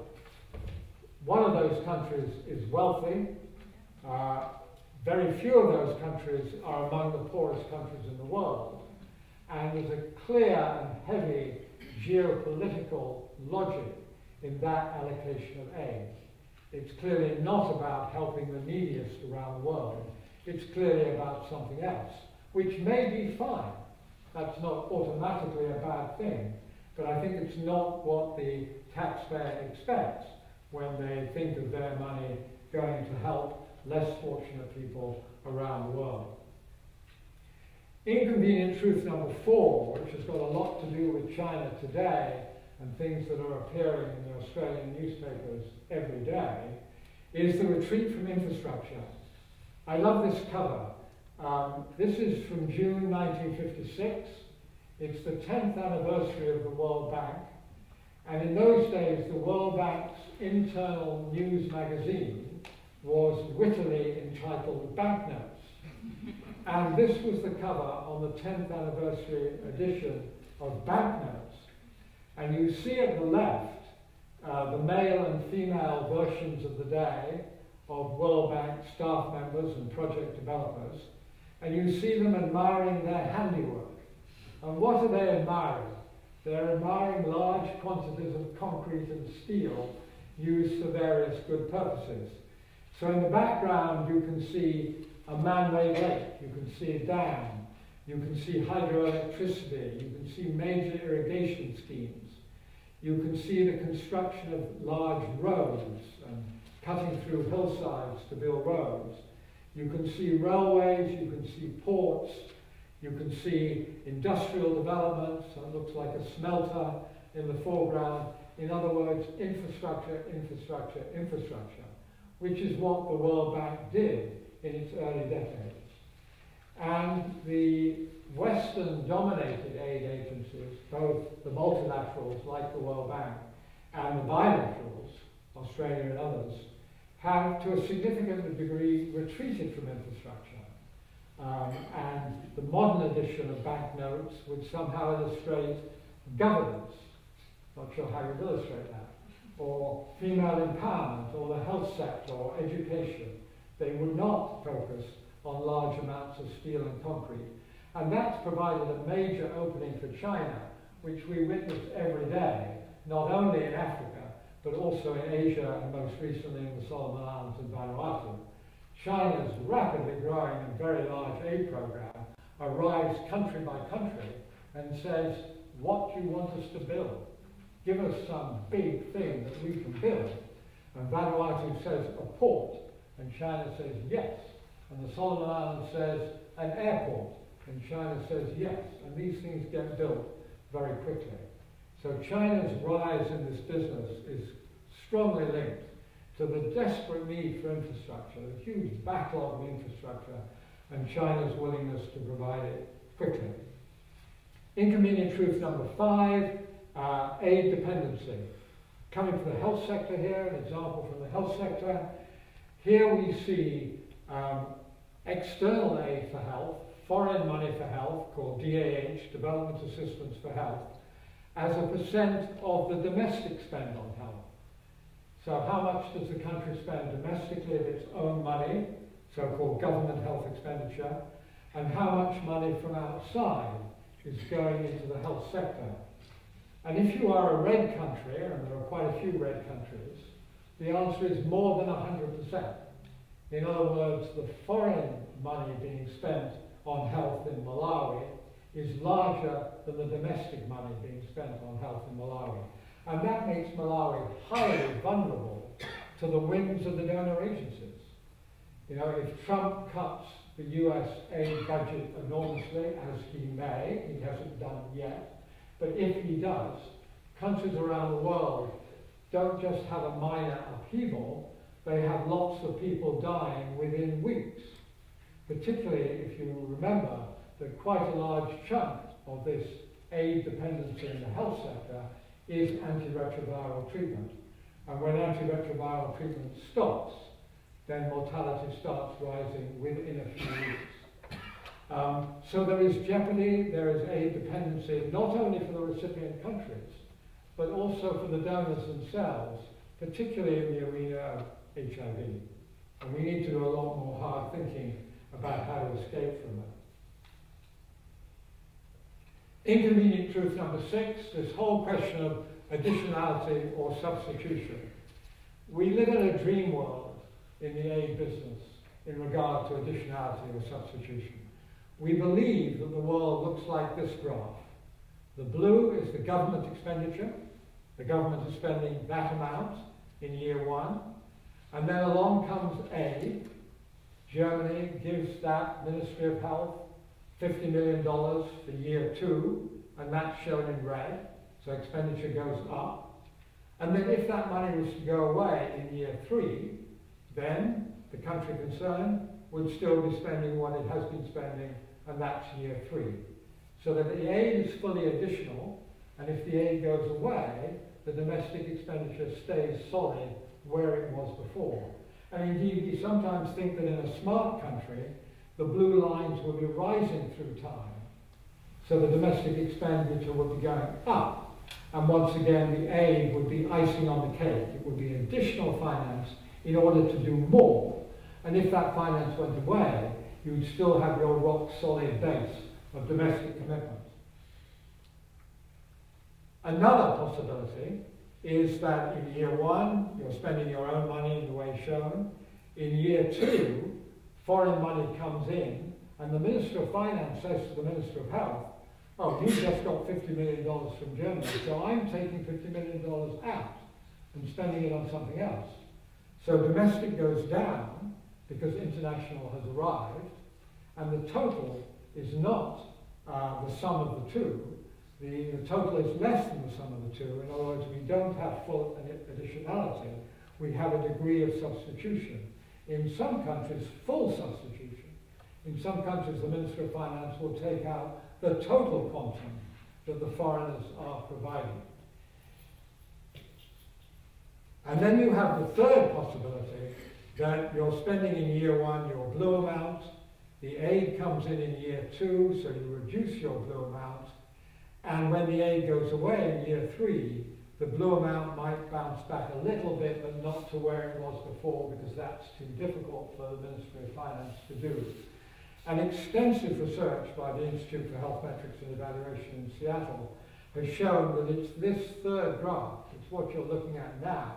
One of those countries is wealthy. Very few of those countries are among the poorest countries in the world. And there's a clear and heavy geopolitical logic in that allocation of aid. It's clearly not about helping the neediest around the world. It's clearly about something else, which may be fine. That's not automatically a bad thing, but I think it's not what the taxpayer expects when they think of their money going to help less fortunate people around the world. Inconvenient truth number 4, which has got a lot to do with China today and things that are appearing in the Australian newspapers every day, is the retreat from infrastructure. I love this cover. This is from June 1956. It's the 10th anniversary of the World Bank. And in those days, the World Bank's internal news magazine was wittily entitled Banknotes. And this was the cover on the 10th anniversary edition of Banknotes. And you see at the left the male and female versions of the day of World Bank staff members and project developers. And you see them admiring their handiwork. And what are they admiring? They're admiring large quantities of concrete and steel used for various good purposes. So in the background you can see a man-made lake, you can see a dam, you can see hydroelectricity, you can see major irrigation schemes, you can see the construction of large roads and cutting through hillsides to build roads. You can see railways, you can see ports, you can see industrial developments, so it looks like a smelter in the foreground. In other words, infrastructure, infrastructure, infrastructure, which is what the World Bank did in its early decades. And the Western-dominated aid agencies, both the multilaterals like the World Bank and the bilaterals, Australia and others, have to a significant degree retreated from infrastructure. And the modern edition of banknotes would somehow illustrate governance. Not sure how you'd illustrate that. Or female empowerment, or the health sector, or education. They would not focus on large amounts of steel and concrete. And that's provided a major opening for China, which we witness every day, not only in Africa, but also in Asia and most recently in the Solomon Islands and Vanuatu. China's rapidly growing and very large aid program arrives country by country and says, what do you want us to build? Give us some big thing that we can build. And Vanuatu says a port, and China says yes. And the Solomon Islands says an airport, and China says yes. And these things get built very quickly. So China's rise in this business is strongly linked to the desperate need for infrastructure, the huge backlog of infrastructure, and China's willingness to provide it quickly. Inconvenient truth number 5, aid dependency. Coming from the health sector here, an example from the health sector. Here we see external aid for health, foreign money for health, called DAH, Development Assistance for Health, as a percent of the domestic spend on health. So how much does the country spend domestically of its own money, so-called government health expenditure, and how much money from outside is going into the health sector? And if you are a red country, and there are quite a few red countries, the answer is more than 100%. In other words, the foreign money being spent on health in Malawi is larger than the domestic money being spent on health in Malawi. And that makes Malawi highly vulnerable to the whims of the donor agencies. You know, if Trump cuts the US aid budget enormously, as he may, he hasn't done it yet, but if he does, countries around the world don't just have a minor upheaval, they have lots of people dying within weeks. Particularly if you remember that quite a large chunk of this aid dependency in the health sector is antiretroviral treatment. And when antiretroviral treatment stops, then mortality starts rising within a few weeks. So there is jeopardy, there is aid dependency, not only for the recipient countries, but also for the donors themselves, particularly in the arena of HIV. And we need to do a lot more hard thinking about how to escape from it. Inconvenient truth number 6, this whole question of additionality or substitution. We live in a dream world in the aid business in regard to additionality or substitution. We believe that the world looks like this graph. The blue is the government expenditure. The government is spending that amount in year 1. And then along comes aid. Germany gives that Ministry of Health $50 million for year 2, and that's shown in red, so expenditure goes up. And then if that money was to go away in year 3, then the country concerned would still be spending what it has been spending, and that's year 3. So that the aid is fully additional, and if the aid goes away, the domestic expenditure stays solid where it was before. And indeed, we sometimes think that in a smart country, the blue lines will be rising through time. So the domestic expenditure would be going up. And once again, the aid would be icing on the cake. It would be additional finance in order to do more. And if that finance went away, you would still have your rock-solid base of domestic commitment. Another possibility is that in year 1, you're spending your own money in the way shown. In year 2, foreign money comes in, and the Minister of Finance says to the Minister of Health, oh, you just got $50 million from Germany, so I'm taking $50 million out and spending it on something else. So domestic goes down because international has arrived, and the total is not the sum of the two. The total is less than the sum of the two. In other words, we don't have full additionality. We have a degree of substitution. In some countries, full substitution. In some countries, the Minister of Finance will take out the total quantum that the foreigners are providing. And then you have the third possibility, that you're spending in year 1 your blue amount, the aid comes in year 2, so you reduce your blue amount, and when the aid goes away in year 3, the blue amount might bounce back a little bit, but not to where it was before, because that's too difficult for the Ministry of Finance to do. An extensive research by the Institute for Health Metrics and Evaluation in Seattle has shown that it's this third graph, it's what you're looking at now,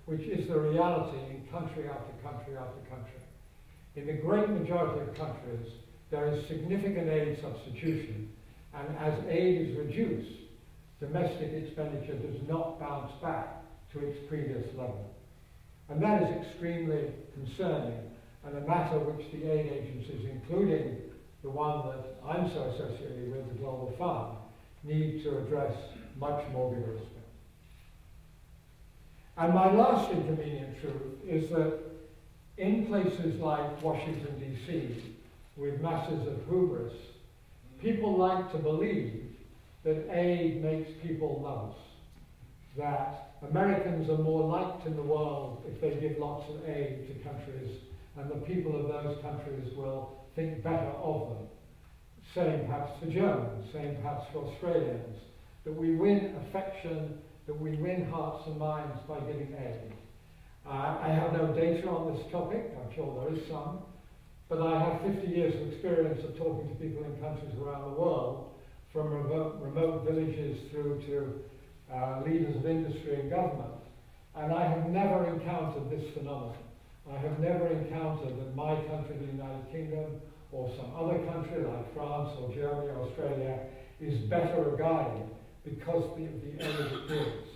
which is the reality in country after country after country. In the great majority of countries, there is significant aid substitution, and as aid is reduced, domestic expenditure does not bounce back to its previous level. And that is extremely concerning, and a matter which the aid agencies, including the one that I'm so associated with, the Global Fund, need to address much more vigorously. And my last inconvenient truth is that in places like Washington, D.C., with masses of hubris, people like to believe that aid makes people love us, that Americans are more liked in the world if they give lots of aid to countries, and the people of those countries will think better of them. Same perhaps for Germans, same perhaps for Australians, that we win affection, that we win hearts and minds by giving aid. I have no data on this topic, I'm sure there is some, but I have 50 years of experience of talking to people in countries around the world, from remote villages through to leaders of industry and government, and I have never encountered this phenomenon. I have never encountered that my country, the United Kingdom, or some other country like France or Germany or Australia, is better regarded because of the aid it gives.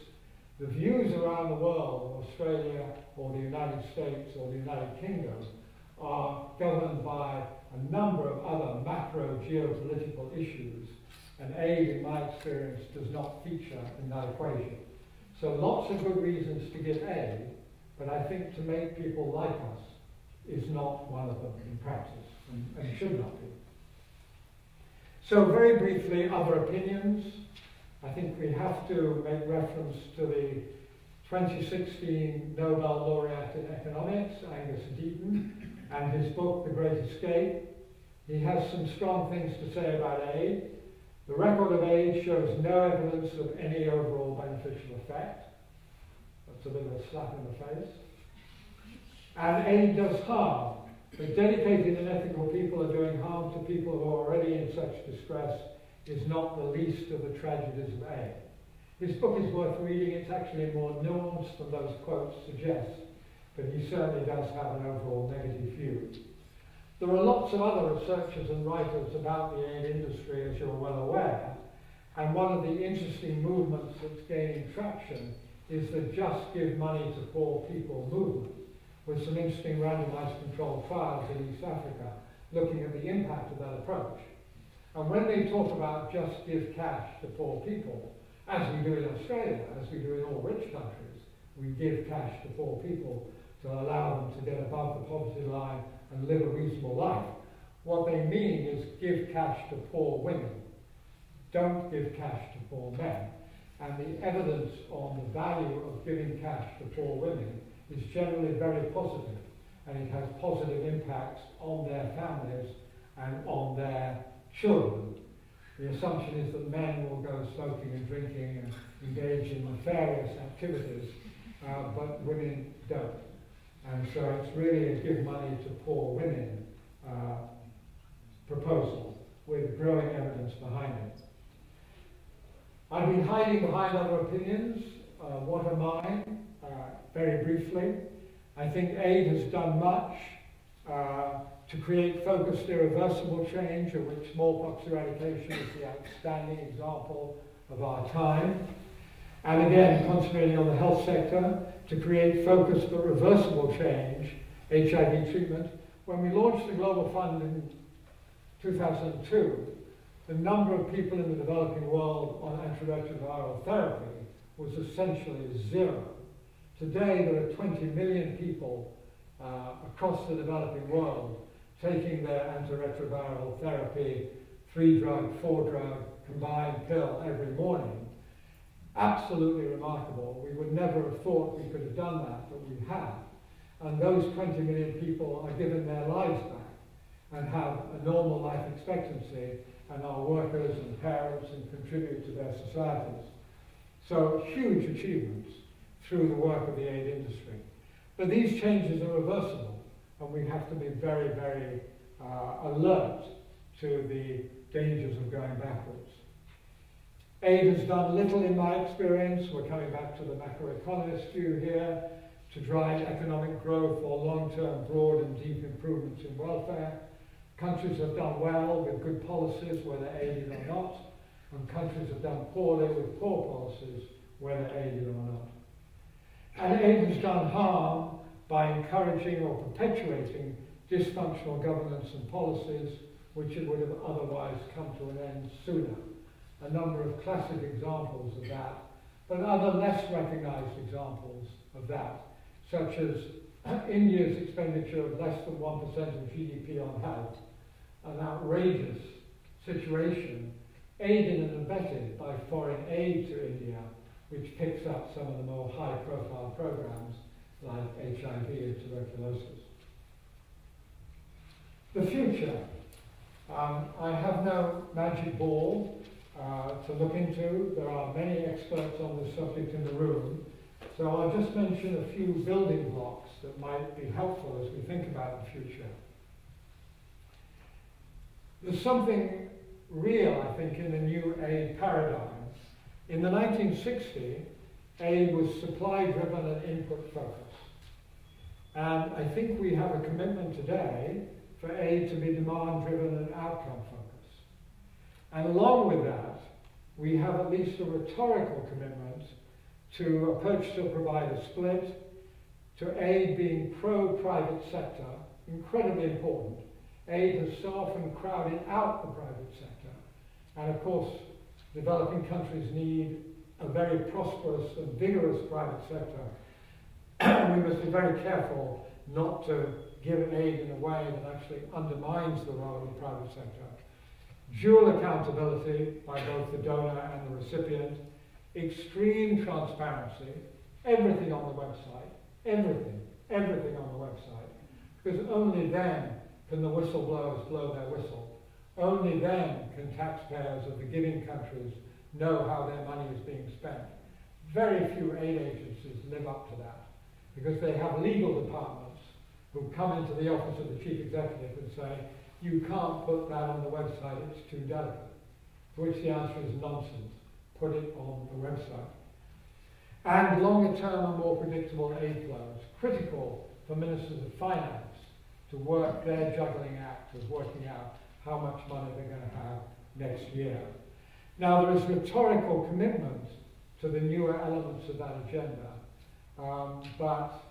The views around the world of Australia or the United States or the United Kingdom are governed by a number of other macro geopolitical issues, and aid, in my experience, does not feature in that equation. So lots of good reasons to give aid, but I think to make people like us is not one of them in practice, and should not be. So very briefly, other opinions. I think we have to make reference to the 2016 Nobel laureate in economics, Angus Deaton, and his book, The Great Escape. He has some strong things to say about aid. The record of aid shows no evidence of any overall beneficial effect. That's a bit of a slap in the face. And aid does harm. But dedicated and ethical people are doing harm to people who are already in such distress is not the least of the tragedies of aid. His book is worth reading. It's actually more nuanced than those quotes suggest, but he certainly does have an overall negative view. There are lots of other researchers and writers about the aid industry, as you're well aware, and one of the interesting movements that's gaining traction is the Just Give Money to Poor People movement, with some interesting randomized controlled trials in East Africa looking at the impact of that approach. And when they talk about just give cash to poor people, as we do in Australia, as we do in all rich countries, we give cash to poor people to allow them to get above the poverty line and live a reasonable life. What they mean is give cash to poor women. Don't give cash to poor men. And the evidence on the value of giving cash to poor women is generally very positive, and it has positive impacts on their families and on their children. The assumption is that men will go smoking and drinking and engage in nefarious activities, but women don't. And so it's really a give money to poor women proposal with growing evidence behind it. I've been hiding behind other opinions. What are mine? Very briefly, I think aid has done much to create focused, irreversible change, of which smallpox eradication is the outstanding example of our time. And again, concentrating on the health sector, to create focused but reversible change, HIV treatment. When we launched the Global Fund in 2002, the number of people in the developing world on antiretroviral therapy was essentially zero. Today, there are 20 million people across the developing world taking their antiretroviral therapy, 3-drug, 4-drug, combined pill every morning. Absolutely remarkable. We would never have thought we could have done that, but we have. And those 20 million people are given their lives back and have a normal life expectancy and are workers and parents and contribute to their societies. So huge achievements through the work of the aid industry. But these changes are reversible, and we have to be very, very alert to the dangers of going backwards. Aid has done little in my experience, we're coming back to the macroeconomist view here, to drive economic growth or long-term broad and deep improvements in welfare. Countries have done well with good policies, whether aided or not, and countries have done poorly with poor policies, whether aided or not. And aid has done harm by encouraging or perpetuating dysfunctional governance and policies which it would have otherwise come to an end sooner. A number of classic examples of that, but other less recognized examples of that, such as India's expenditure of less than 1% of GDP on health, an outrageous situation, aided and abetted by foreign aid to India, which picks up some of the more high-profile programs like HIV and tuberculosis. The future. I have no magic ball to look into. There are many experts on this subject in the room, so I'll just mention a few building blocks that might be helpful as we think about the future. There's something real, I think, in the new aid paradigm. In the 1960s, aid was supply-driven and input-focused. And I think we have a commitment today for aid to be demand-driven and outcome-focused. And along with that, we have at least a rhetorical commitment to a purchaser-provider split, to aid being pro-private sector, incredibly important. Aid has so often crowded out the private sector. And of course, developing countries need a very prosperous and vigorous private sector. We must be very careful not to give aid in a way that actually undermines the role of the private sector. Dual accountability by both the donor and the recipient, extreme transparency, everything on the website, everything on the website, because only then can the whistleblowers blow their whistle. Only then can taxpayers of the giving countries know how their money is being spent. Very few aid agencies live up to that, because they have legal departments who come into the office of the chief executive and say, you can't put that on the website, it's too delicate. To which the answer is nonsense. Put it on the website. And longer term and more predictable aid flows, critical for ministers of finance to work their juggling act of working out how much money they're going to have next year. Now, there is rhetorical commitment to the newer elements of that agenda, but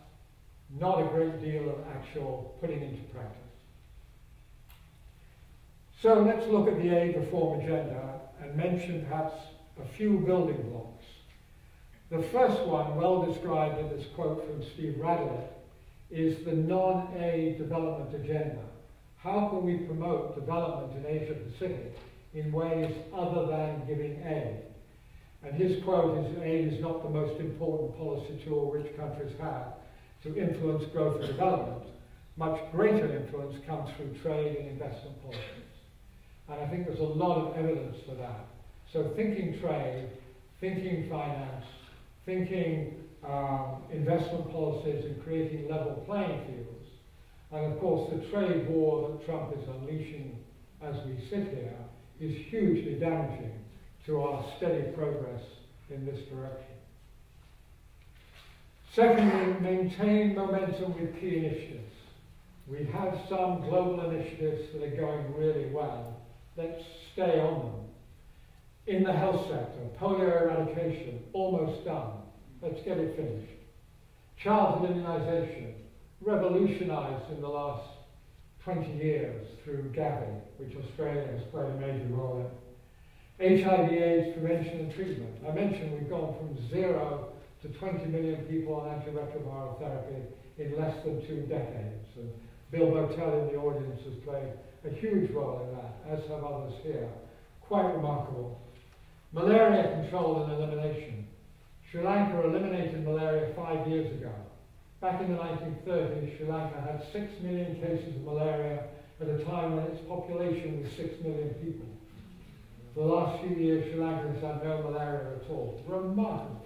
not a great deal of actual putting into practice. So let's look at the aid reform agenda and mention perhaps a few building blocks. The first one, well described in this quote from Steve Radelet, is the non-aid development agenda. How can we promote development in Asia Pacific in ways other than giving aid? And his quote is, aid is not the most important policy tool rich countries have to influence growth and development. Much greater influence comes through trade and investment policies. And I think there's a lot of evidence for that. So thinking trade, thinking finance, thinking investment policies and creating level playing fields. And of course the trade war that Trump is unleashing as we sit here is hugely damaging to our steady progress in this direction. Secondly, maintain momentum with key initiatives. We have some global initiatives that are going really well. Let's stay on them. In the health sector, polio eradication, almost done. Let's get it finished. Childhood immunization, revolutionized in the last 20 years through Gavi, which Australia has played a major role in. HIV/AIDS prevention and treatment. I mentioned we've gone from 0 to 20 million people on antiretroviral therapy in less than 2 decades. And Bill Botel in the audience has played a huge role in that, as have others here. Quite remarkable. Malaria control and elimination. Sri Lanka eliminated malaria 5 years ago. Back in the 1930s, Sri Lanka had 6 million cases of malaria at a time when its population was 6 million people. For the last few years, Sri Lanka has had no malaria at all. Remarkable.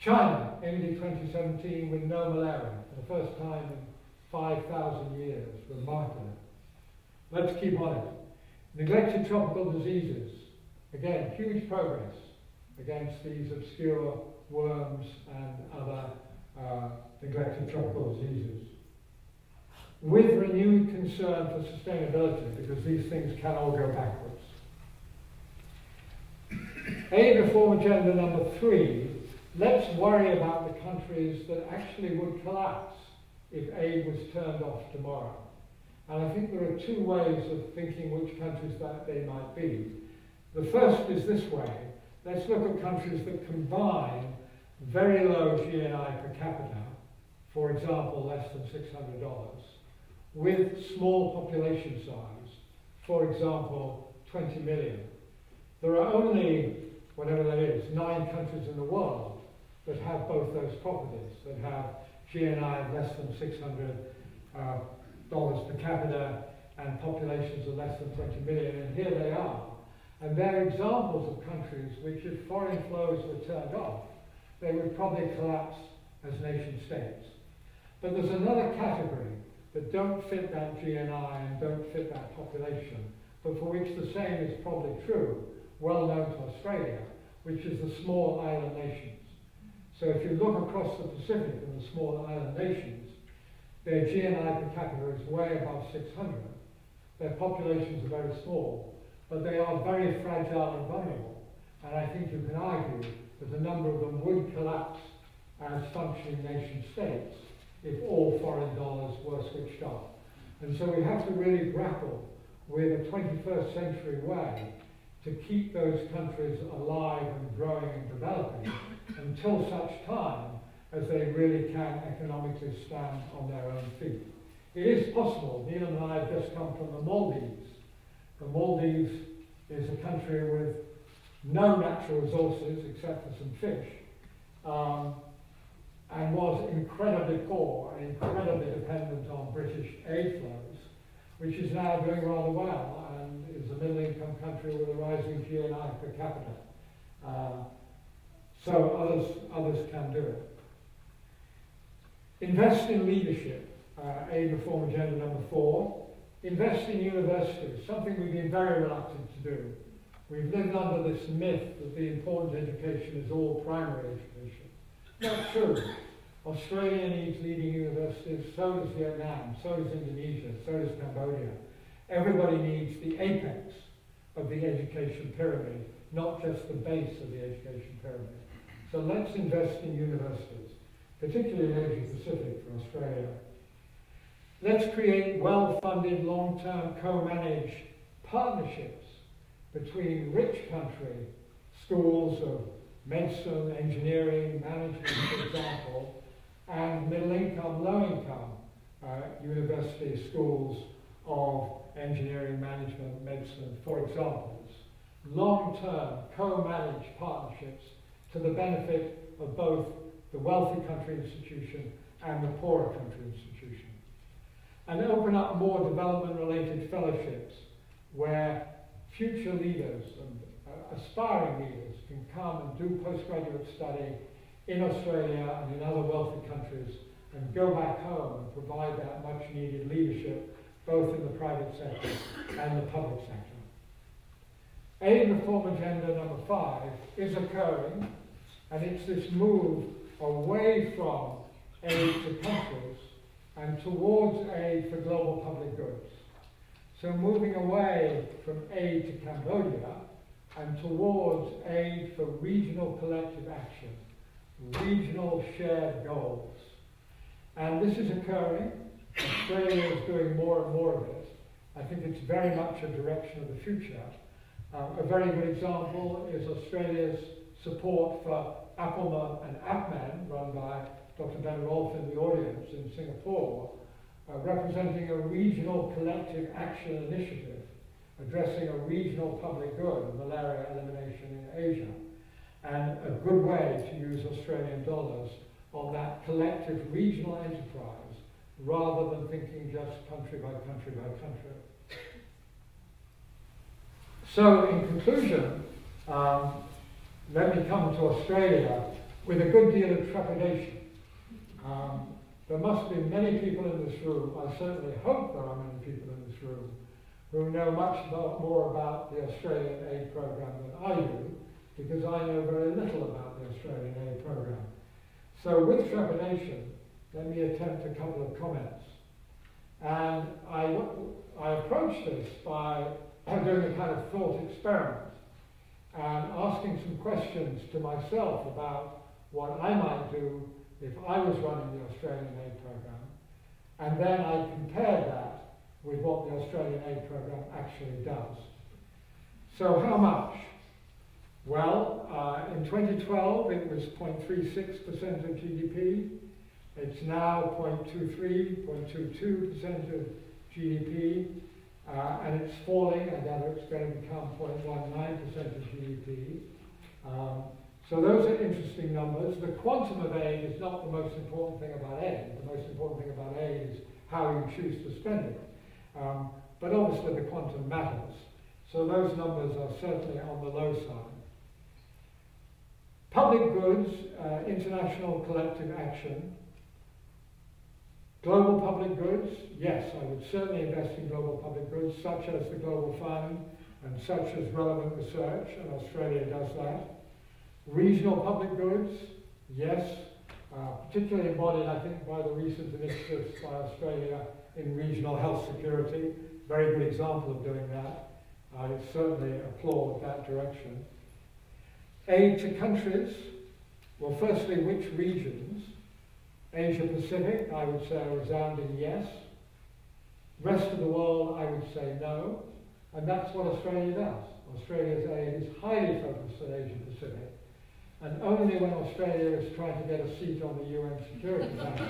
China ended 2017 with no malaria for the first time in 5,000 years. Remarkable. Let's keep on it. Neglected tropical diseases. Again, huge progress against these obscure worms and other neglected tropical diseases. With renewed concern for sustainability, because these things can all go backwards. Aid reform agenda number 3, let's worry about the countries that actually would collapse if aid was turned off tomorrow. And I think there are 2 ways of thinking which countries that they might be. The first is this way. Let's look at countries that combine very low GNI per capita, for example, less than $600, with small population size, for example, 20 million. There are only, whatever that is, 9 countries in the world that have both those properties, that have GNI of less than $600 per capita and populations of less than 20 million, and here they are. And they're examples of countries which, if foreign flows were turned off, they would probably collapse as nation states. But there's another category that don't fit that GNI and don't fit that population, but for which the same is probably true, well known to Australia, which is the small island nations. So if you look across the Pacific and the small island nations, their GNI per capita is way above 600. Their populations are very small, but they are very fragile and vulnerable. And I think you can argue that a number of them would collapse as functioning nation states if all foreign dollars were switched off. And so we have to really grapple with a 21st century way to keep those countries alive and growing and developing until such time as they really can economically stand on their own feet. It is possible. Neil and I have just come from the Maldives. The Maldives is a country with no natural resources except for some fish, and was incredibly poor and incredibly dependent on British aid flows, which is now doing rather well and is a middle-income country with a rising GNI per capita. So others can do it. Invest in leadership, aid reform agenda number 4. Invest in universities, something we've been very reluctant to do. We've lived under this myth that the important education is all primary education. Not true. Australia needs leading universities, so does Vietnam, so does Indonesia, so does Cambodia. Everybody needs the apex of the education pyramid, not just the base of the education pyramid. So let's invest in universities, particularly in Asia Pacific for Australia. Let's create well-funded, long-term, co-managed partnerships between rich country schools of medicine, engineering, management, for example, and middle-income, low-income university schools of engineering, management, medicine, for examples. Long-term, co-managed partnerships to the benefit of both the wealthy country institution and the poorer country institution. And open up more development-related fellowships where future leaders and aspiring leaders can come and do postgraduate study in Australia and in other wealthy countries and go back home and provide that much-needed leadership both in the private sector and the public sector. Aid reform agenda number 5 is occurring, and it's this move away from aid to countries and towards aid for global public goods. So moving away from aid to Cambodia and towards aid for regional collective action, regional shared goals. And this is occurring. Australia is doing more and more of it. I think it's very much a direction of the future. A very good example is Australia's support for APLMA and APMAN, run by Dr. Ben Rolfe in the audience in Singapore, representing a regional collective action initiative addressing a regional public good, malaria elimination in Asia, and a good way to use Australian dollars on that collective regional enterprise rather than thinking just country by country by country. So in conclusion, let me come to Australia with a good deal of trepidation. There must be many people in this room, I certainly hope there are many people in this room, who know much more about the Australian aid program than I do, because I know very little about the Australian aid program. So with trepidation, let me attempt a couple of comments. And I approached this by doing a kind of thought experiment. and asking some questions to myself about what I might do if I was running the Australian aid program. And then I compared that with what the Australian aid program actually does. So how much? Well, in 2012 it was 0.36% of GDP. It's now 0.23, 0.22% of GDP, and it's falling. I gather it's going to become 0.19% of GDP. So those are interesting numbers. The quantum of aid is not the most important thing about aid. The most important thing about aid is how you choose to spend it. But obviously the quantum matters. So those numbers are certainly on the low side. Public goods, international collective action. Global public goods, yes, I would certainly invest in global public goods, such as the Global Fund and such as relevant research, and Australia does that. Regional public goods, yes, particularly embodied, I think, by the recent initiatives by Australia in regional health security. Very good example of doing that. I certainly applaud that direction. Aid to countries, well, firstly, which regions? Asia Pacific, I would say a resounding yes. Rest of the world, I would say no. And that's what Australia does. Australia's aid is highly focused on Asia Pacific. And only when Australia is trying to get a seat on the UN Security Council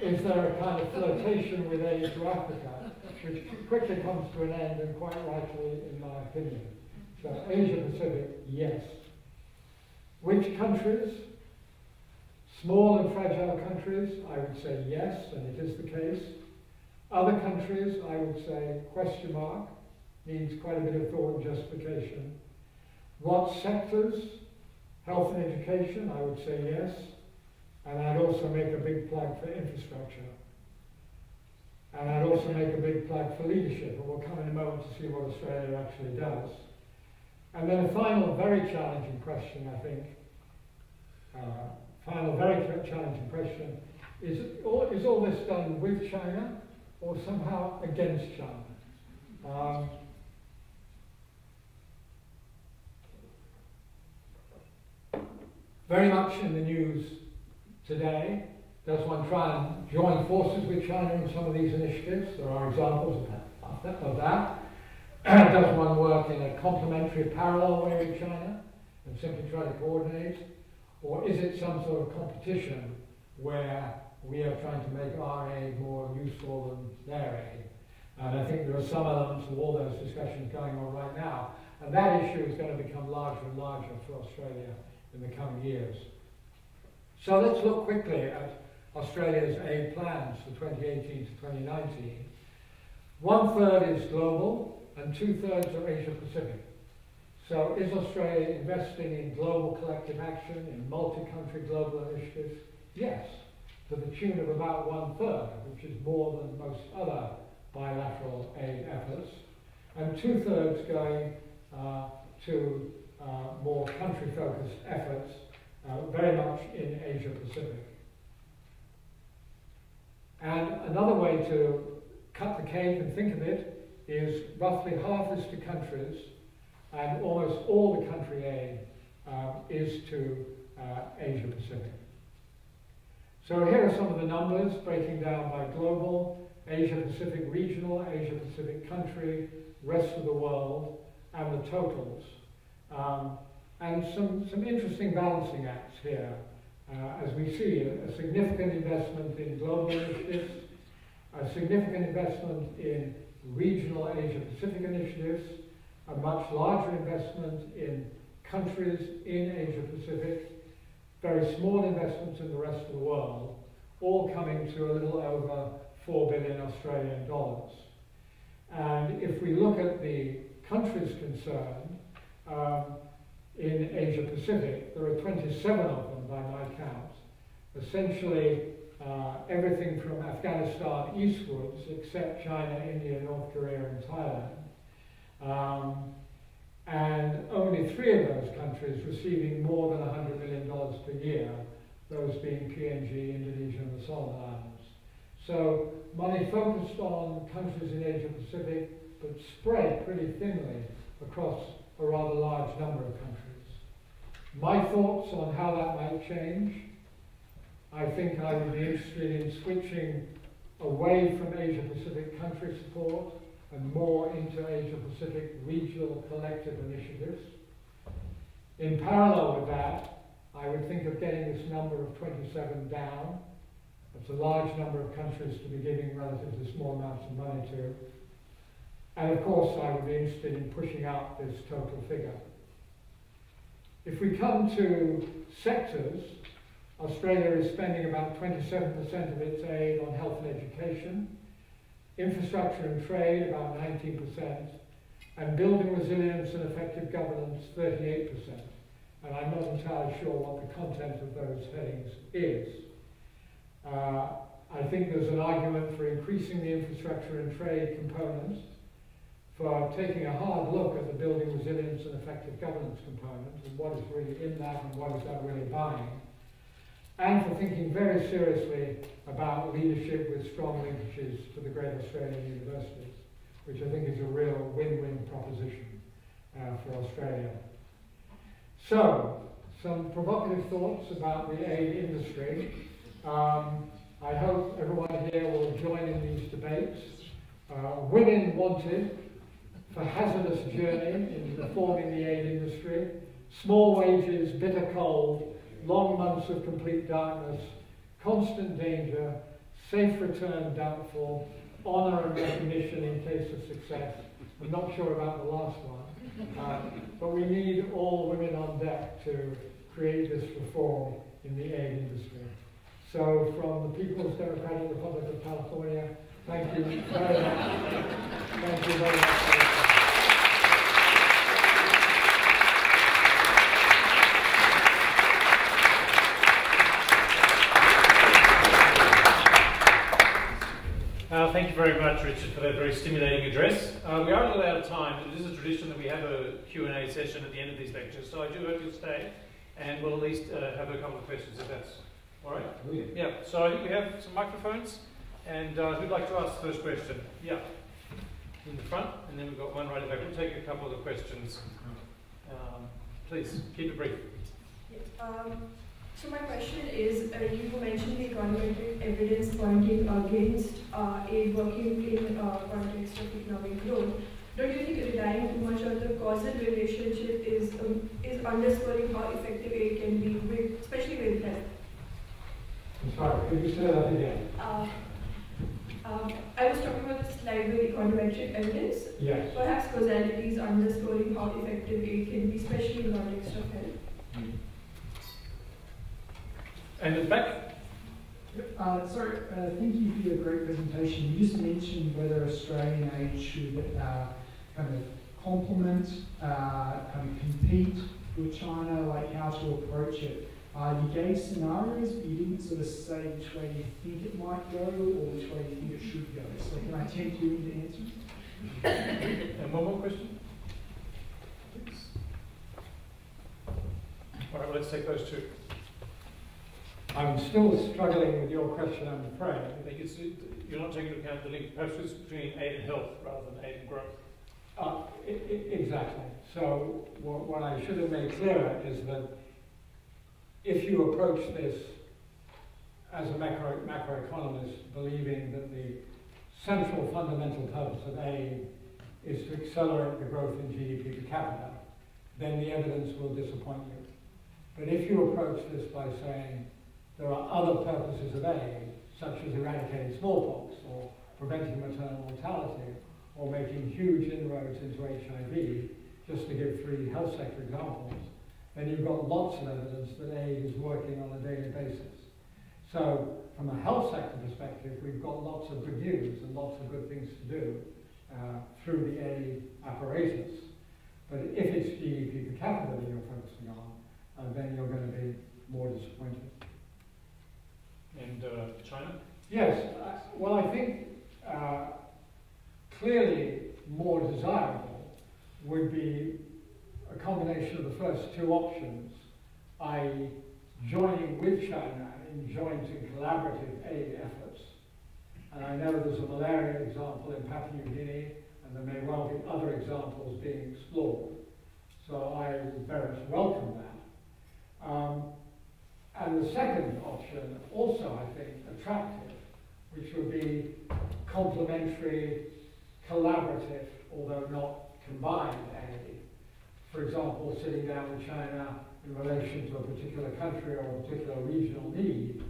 is there a kind of flirtation with aid to Africa, which quickly comes to an end, and quite rightly, in my opinion. So Asia Pacific, yes. Which countries? Small and fragile countries, I would say yes, and it is the case. Other countries, I would say question mark, needs quite a bit of thought and justification. What sectors? Health and education, I would say yes. And I'd also make a big plug for infrastructure. And I'd also make a big plug for leadership, and we'll come in a moment to see what Australia actually does. And then a final very challenging question, I think. Is all this done with China or somehow against China? Very much in the news today. Does one try and join forces with China in some of these initiatives? There are examples of that. Does one work in a complementary parallel way with China and simply try to coordinate? Or is it some sort of competition where we are trying to make our aid more useful than their aid? And I think there are some elements of all those discussions going on right now. And that issue is going to become larger and larger for Australia in the coming years. So let's look quickly at Australia's aid plans for 2018 to 2019. 1/3 is global and 2/3 are Asia Pacific. So is Australia investing in global collective action, in multi-country global initiatives? Yes, to the tune of about 1/3, which is more than most other bilateral aid efforts, and 2/3 going to more country-focused efforts, very much in Asia Pacific. And another way to cut the cake and think of it is roughly half is to countries, and almost all the country aid is to Asia Pacific. So here are some of the numbers breaking down by global, Asia Pacific regional, Asia Pacific country, rest of the world, and the totals. And some interesting balancing acts here. As we see, a significant investment in global initiatives, a significant investment in regional Asia Pacific initiatives, a much larger investment in countries in Asia Pacific, very small investments in the rest of the world, all coming to a little over 4 billion Australian dollars. And if we look at the countries concerned, in Asia Pacific, there are 27 of them by my count. Essentially, everything from Afghanistan eastwards, except China, India, North Korea, and Thailand. And only 3 of those countries receiving more than $100 million per year, those being PNG, Indonesia, and the Solomon Islands. So money focused on countries in Asia Pacific, but spread pretty thinly across a rather large number of countries. My thoughts on how that might change, I think I would be interested in switching away from Asia-Pacific country support and more into Asia-Pacific regional collective initiatives. In parallel with that, I would think of getting this number of 27 down. It's a large number of countries to be giving relatively small amounts of money to. And of course, I would be interested in pushing up this total figure. If we come to sectors, Australia is spending about 27% of its aid on health and education, infrastructure and trade about 19%, and building resilience and effective governance 38%. And I'm not entirely sure what the content of those headings is. I think there's an argument for increasing the infrastructure and trade components, for taking a hard look at the building resilience and effective governance component, and what is really in that and what is that really buying, and for thinking very seriously about leadership with strong linkages to the great Australian universities, which I think is a real win-win proposition for Australia. So, some provocative thoughts about the aid industry. I hope everyone here will join in these debates. Women wanted for hazardous journey in reforming the aid industry, small wages, bitter cold, long months of complete darkness, constant danger, safe return doubtful, honour and recognition in case of success. I'm not sure about the last one, but we need all women on deck to create this reform in the aid industry. So from the People's Democratic Republic of California, thank you very much. Thank you very much. Thank you very much, Richard, for that very stimulating address. We are a little out of time. It is a tradition that we have a Q&A session at the end of these lectures, so I do hope you'll stay, and we'll at least have a couple of questions if that's all right. Yeah, so I think we have some microphones, and who'd like to ask the first question? Yeah, in the front, and then we've got one right at the back. We'll take a couple of the questions. Please, keep it brief. So my question is, you mentioned the econometric evidence pointing against aid working in context of economic growth. Don't you think relying too much on the causal relationship is underscoring how effective aid can be, with, especially with health? I'm sorry, could you say that again? I was talking about the slide with econometric evidence. Yes. Perhaps causality is underscoring how effective aid can be, especially in the context of health. And at the back? Thank you for your great presentation. You just mentioned whether Australian aid should kind of complement, kind of compete with China, like how to approach it. You gave scenarios, but you didn't sort of say which way you think it might go or which way you think it should go. So can I tempt you into answering? And one more question? Please. All right, well, let's take those two. I'm still struggling with your question, I'm afraid. I think it's, you're not taking into account the link perhaps between aid and health rather than aid and growth. Exactly. So what I should have made clearer is that if you approach this as a macroeconomist, believing that the central fundamental purpose of aid is to accelerate the growth in GDP per capita, then the evidence will disappoint you. But if you approach this by saying there are other purposes of aid, such as eradicating smallpox or preventing maternal mortality or making huge inroads into HIV, just to give 3 health sector examples, then you've got lots of evidence that aid is working on a daily basis. So from a health sector perspective, we've got lots of good news and lots of good things to do through the aid apparatus. But if it's GDP per capita that you're focusing on, then you're going to be more disappointed. And China? Yes, well, I think clearly more desirable would be a combination of the first 2 options, i.e. joining with China in joint and collaborative aid efforts. And I know there's a malaria example in Papua New Guinea, and there may well be other examples being explored. So I very much welcome that. And the second option, also I think attractive, which would be complementary, collaborative, although not combined aid. For example, sitting down with China in relation to a particular country or a particular regional need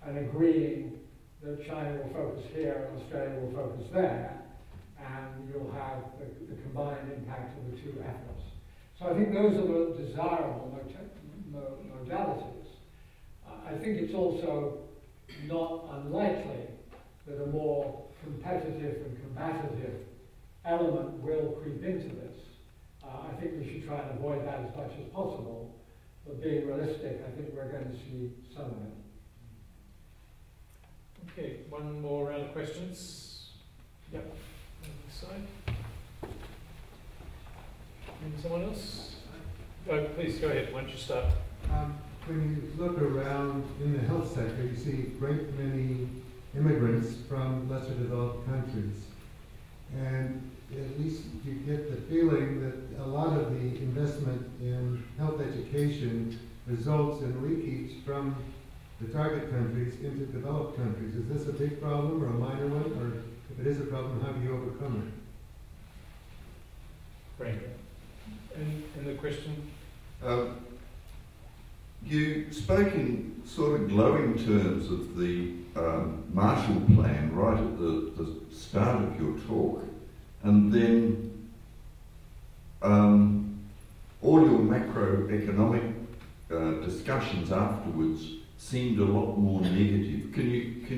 and agreeing that China will focus here and Australia will focus there, and you'll have the combined impact of the two efforts. So I think those are the desirable modalities. I think it's also not unlikely that a more competitive and combative element will creep into this. I think we should try and avoid that as much as possible, but being realistic, I think we're going to see some of it. Okay, one more round of questions. Yep, on this side. And someone else? Oh, please go ahead. Why don't you start? When you look around in the health sector, you see a great many immigrants from lesser developed countries. And at least you get the feeling that a lot of the investment in health education results in leakage from the target countries into developed countries. Is this a big problem or a minor one? Or if it is a problem, how do you overcome it? Great. And the question? You spoke in sort of glowing terms of the Marshall Plan right at the start of your talk, and then all your macroeconomic discussions afterwards seemed a lot more negative. Can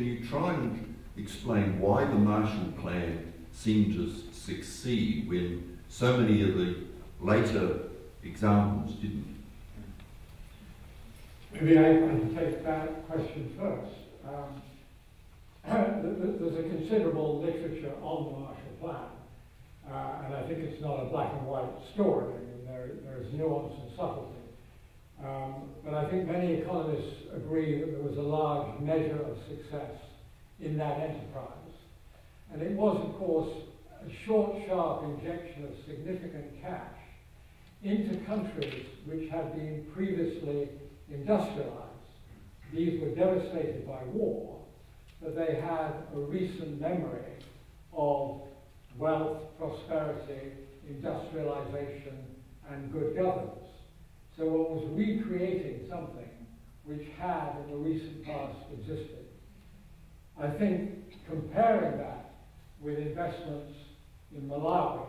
you try and explain why the Marshall Plan seemed to succeed when so many of the later examples didn't? Maybe I can take that question first. There's a considerable literature on the Marshall Plan, and I think it's not a black and white story. I mean, there's nuance and subtlety. But I think many economists agree that there was a large measure of success in that enterprise. And it was, of course, a short, sharp injection of significant cash into countries which had been previously industrialized. These were devastated by war, but they had a recent memory of wealth, prosperity, industrialization, and good governance. So it was recreating something which had in the recent past existed. I think comparing that with investments in Malawi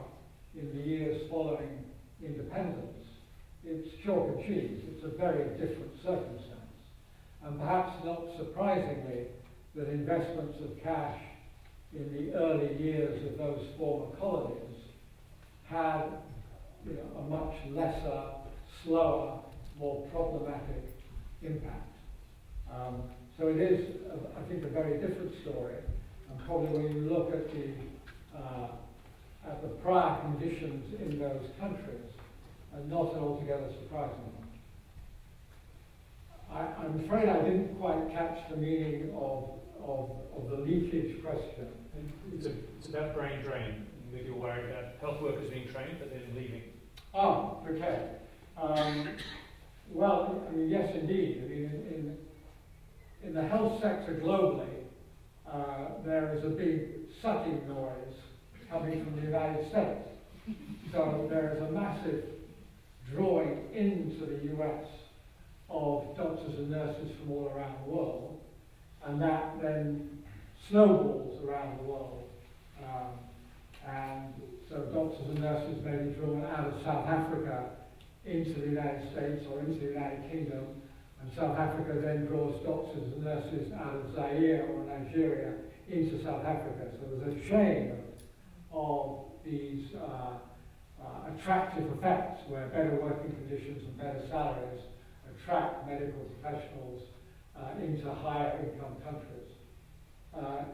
in the years following independence, it's chalk and cheese. It's a very different circumstance. And perhaps not surprisingly, that investments of cash in the early years of those former colonies had a much lesser, slower, more problematic impact. So it is, I think, a very different story. And probably when you look at the prior conditions in those countries, not an altogether surprising one. I'm afraid I didn't quite catch the meaning of the leakage question. It's about brain drain. Maybe you're worried about health workers being trained but then leaving. Oh, okay. Well, I mean, yes, indeed. I mean, in the health sector globally, there is a big sucking noise coming from the United States. So there is a massive drawing into the US of doctors and nurses from all around the world, and that then snowballs around the world. And so doctors and nurses may be drawn out of South Africa into the United States or into the United Kingdom, and South Africa then draws doctors and nurses out of Zaire or Nigeria into South Africa. So there's a chain of these attractive effects where better working conditions and better salaries attract medical professionals into higher income countries.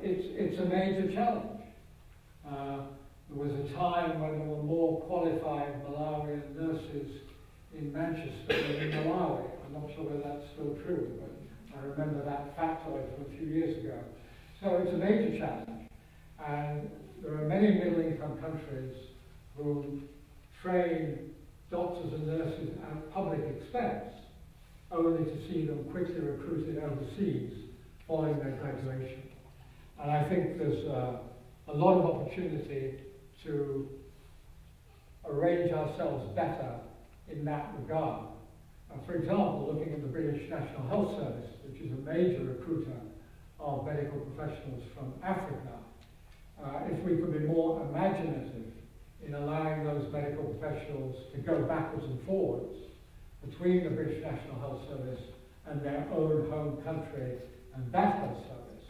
It's a major challenge. There was a time when there were more qualified Malawian nurses in Manchester than in Malawi. I'm not sure whether that's still true, but I remember that factoid from a few years ago. So it's a major challenge. And there are many middle-income countries who train doctors and nurses at public expense, only to see them quickly recruited overseas following their graduation. And I think there's a lot of opportunity to arrange ourselves better in that regard. For example, looking at the British National Health Service, which is a major recruiter of medical professionals from Africa, if we could be more imaginative in allowing those medical professionals to go backwards and forwards between the British National Health Service and their own home country and that health service.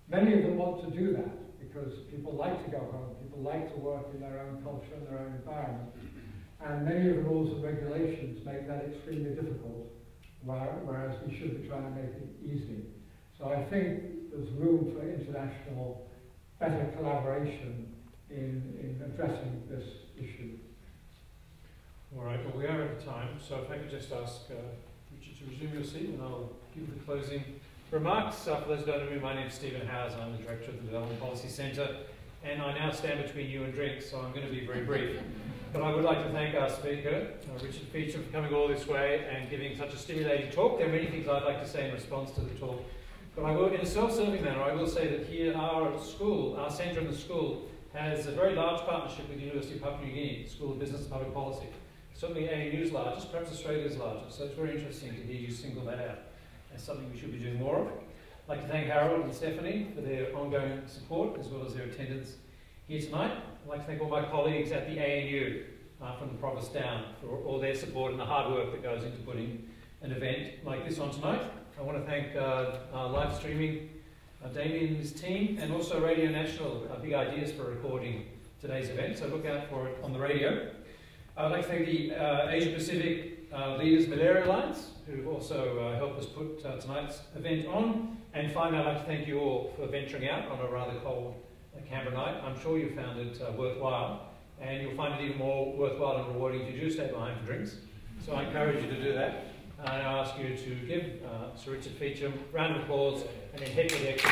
Many of them want to do that because people like to go home, people like to work in their own culture and their own environment, and many of the rules and regulations make that extremely difficult, whereas we should be trying to make it easy. So I think there's room for international, better collaboration in addressing this issue. All right, well, we are out of time, so if I could just ask Richard to resume your seat, and I'll give the closing remarks. For those who don't know me, my name is Stephen Howes. I'm the Director of the Development Policy Centre, and I now stand between you and drinks, so I'm going to be very brief. But I would like to thank our speaker, Richard Feachem, for coming all this way and giving such a stimulating talk. There are many things I'd like to say in response to the talk, but I will, in a self-serving manner, I will say that here our school, our centre in the school, has a very large partnership with the University of Papua New Guinea, School of Business and Public Policy. Certainly ANU's largest, perhaps Australia's largest, so it's very interesting to hear you single that out as something we should be doing more of. I'd like to thank Harold and Stephanie for their ongoing support as well as their attendance here tonight. I'd like to thank all my colleagues at the ANU from the provost down for all their support and the hard work that goes into putting an event like this on tonight. I want to thank live streaming Damien and his team, and also Radio National, Big Ideas for recording today's event, so look out for it on the radio. I'd like to thank the Asia Pacific Leaders Malaria Alliance, who've also helped us put tonight's event on. And finally, I'd like to thank you all for venturing out on a rather cold Canberra night. I'm sure you found it worthwhile, and you'll find it even more worthwhile and rewarding if you do stay behind for drinks. So I encourage you to do that. And I ask you to give Sir Richard Feachem a round of applause and then head to the extra.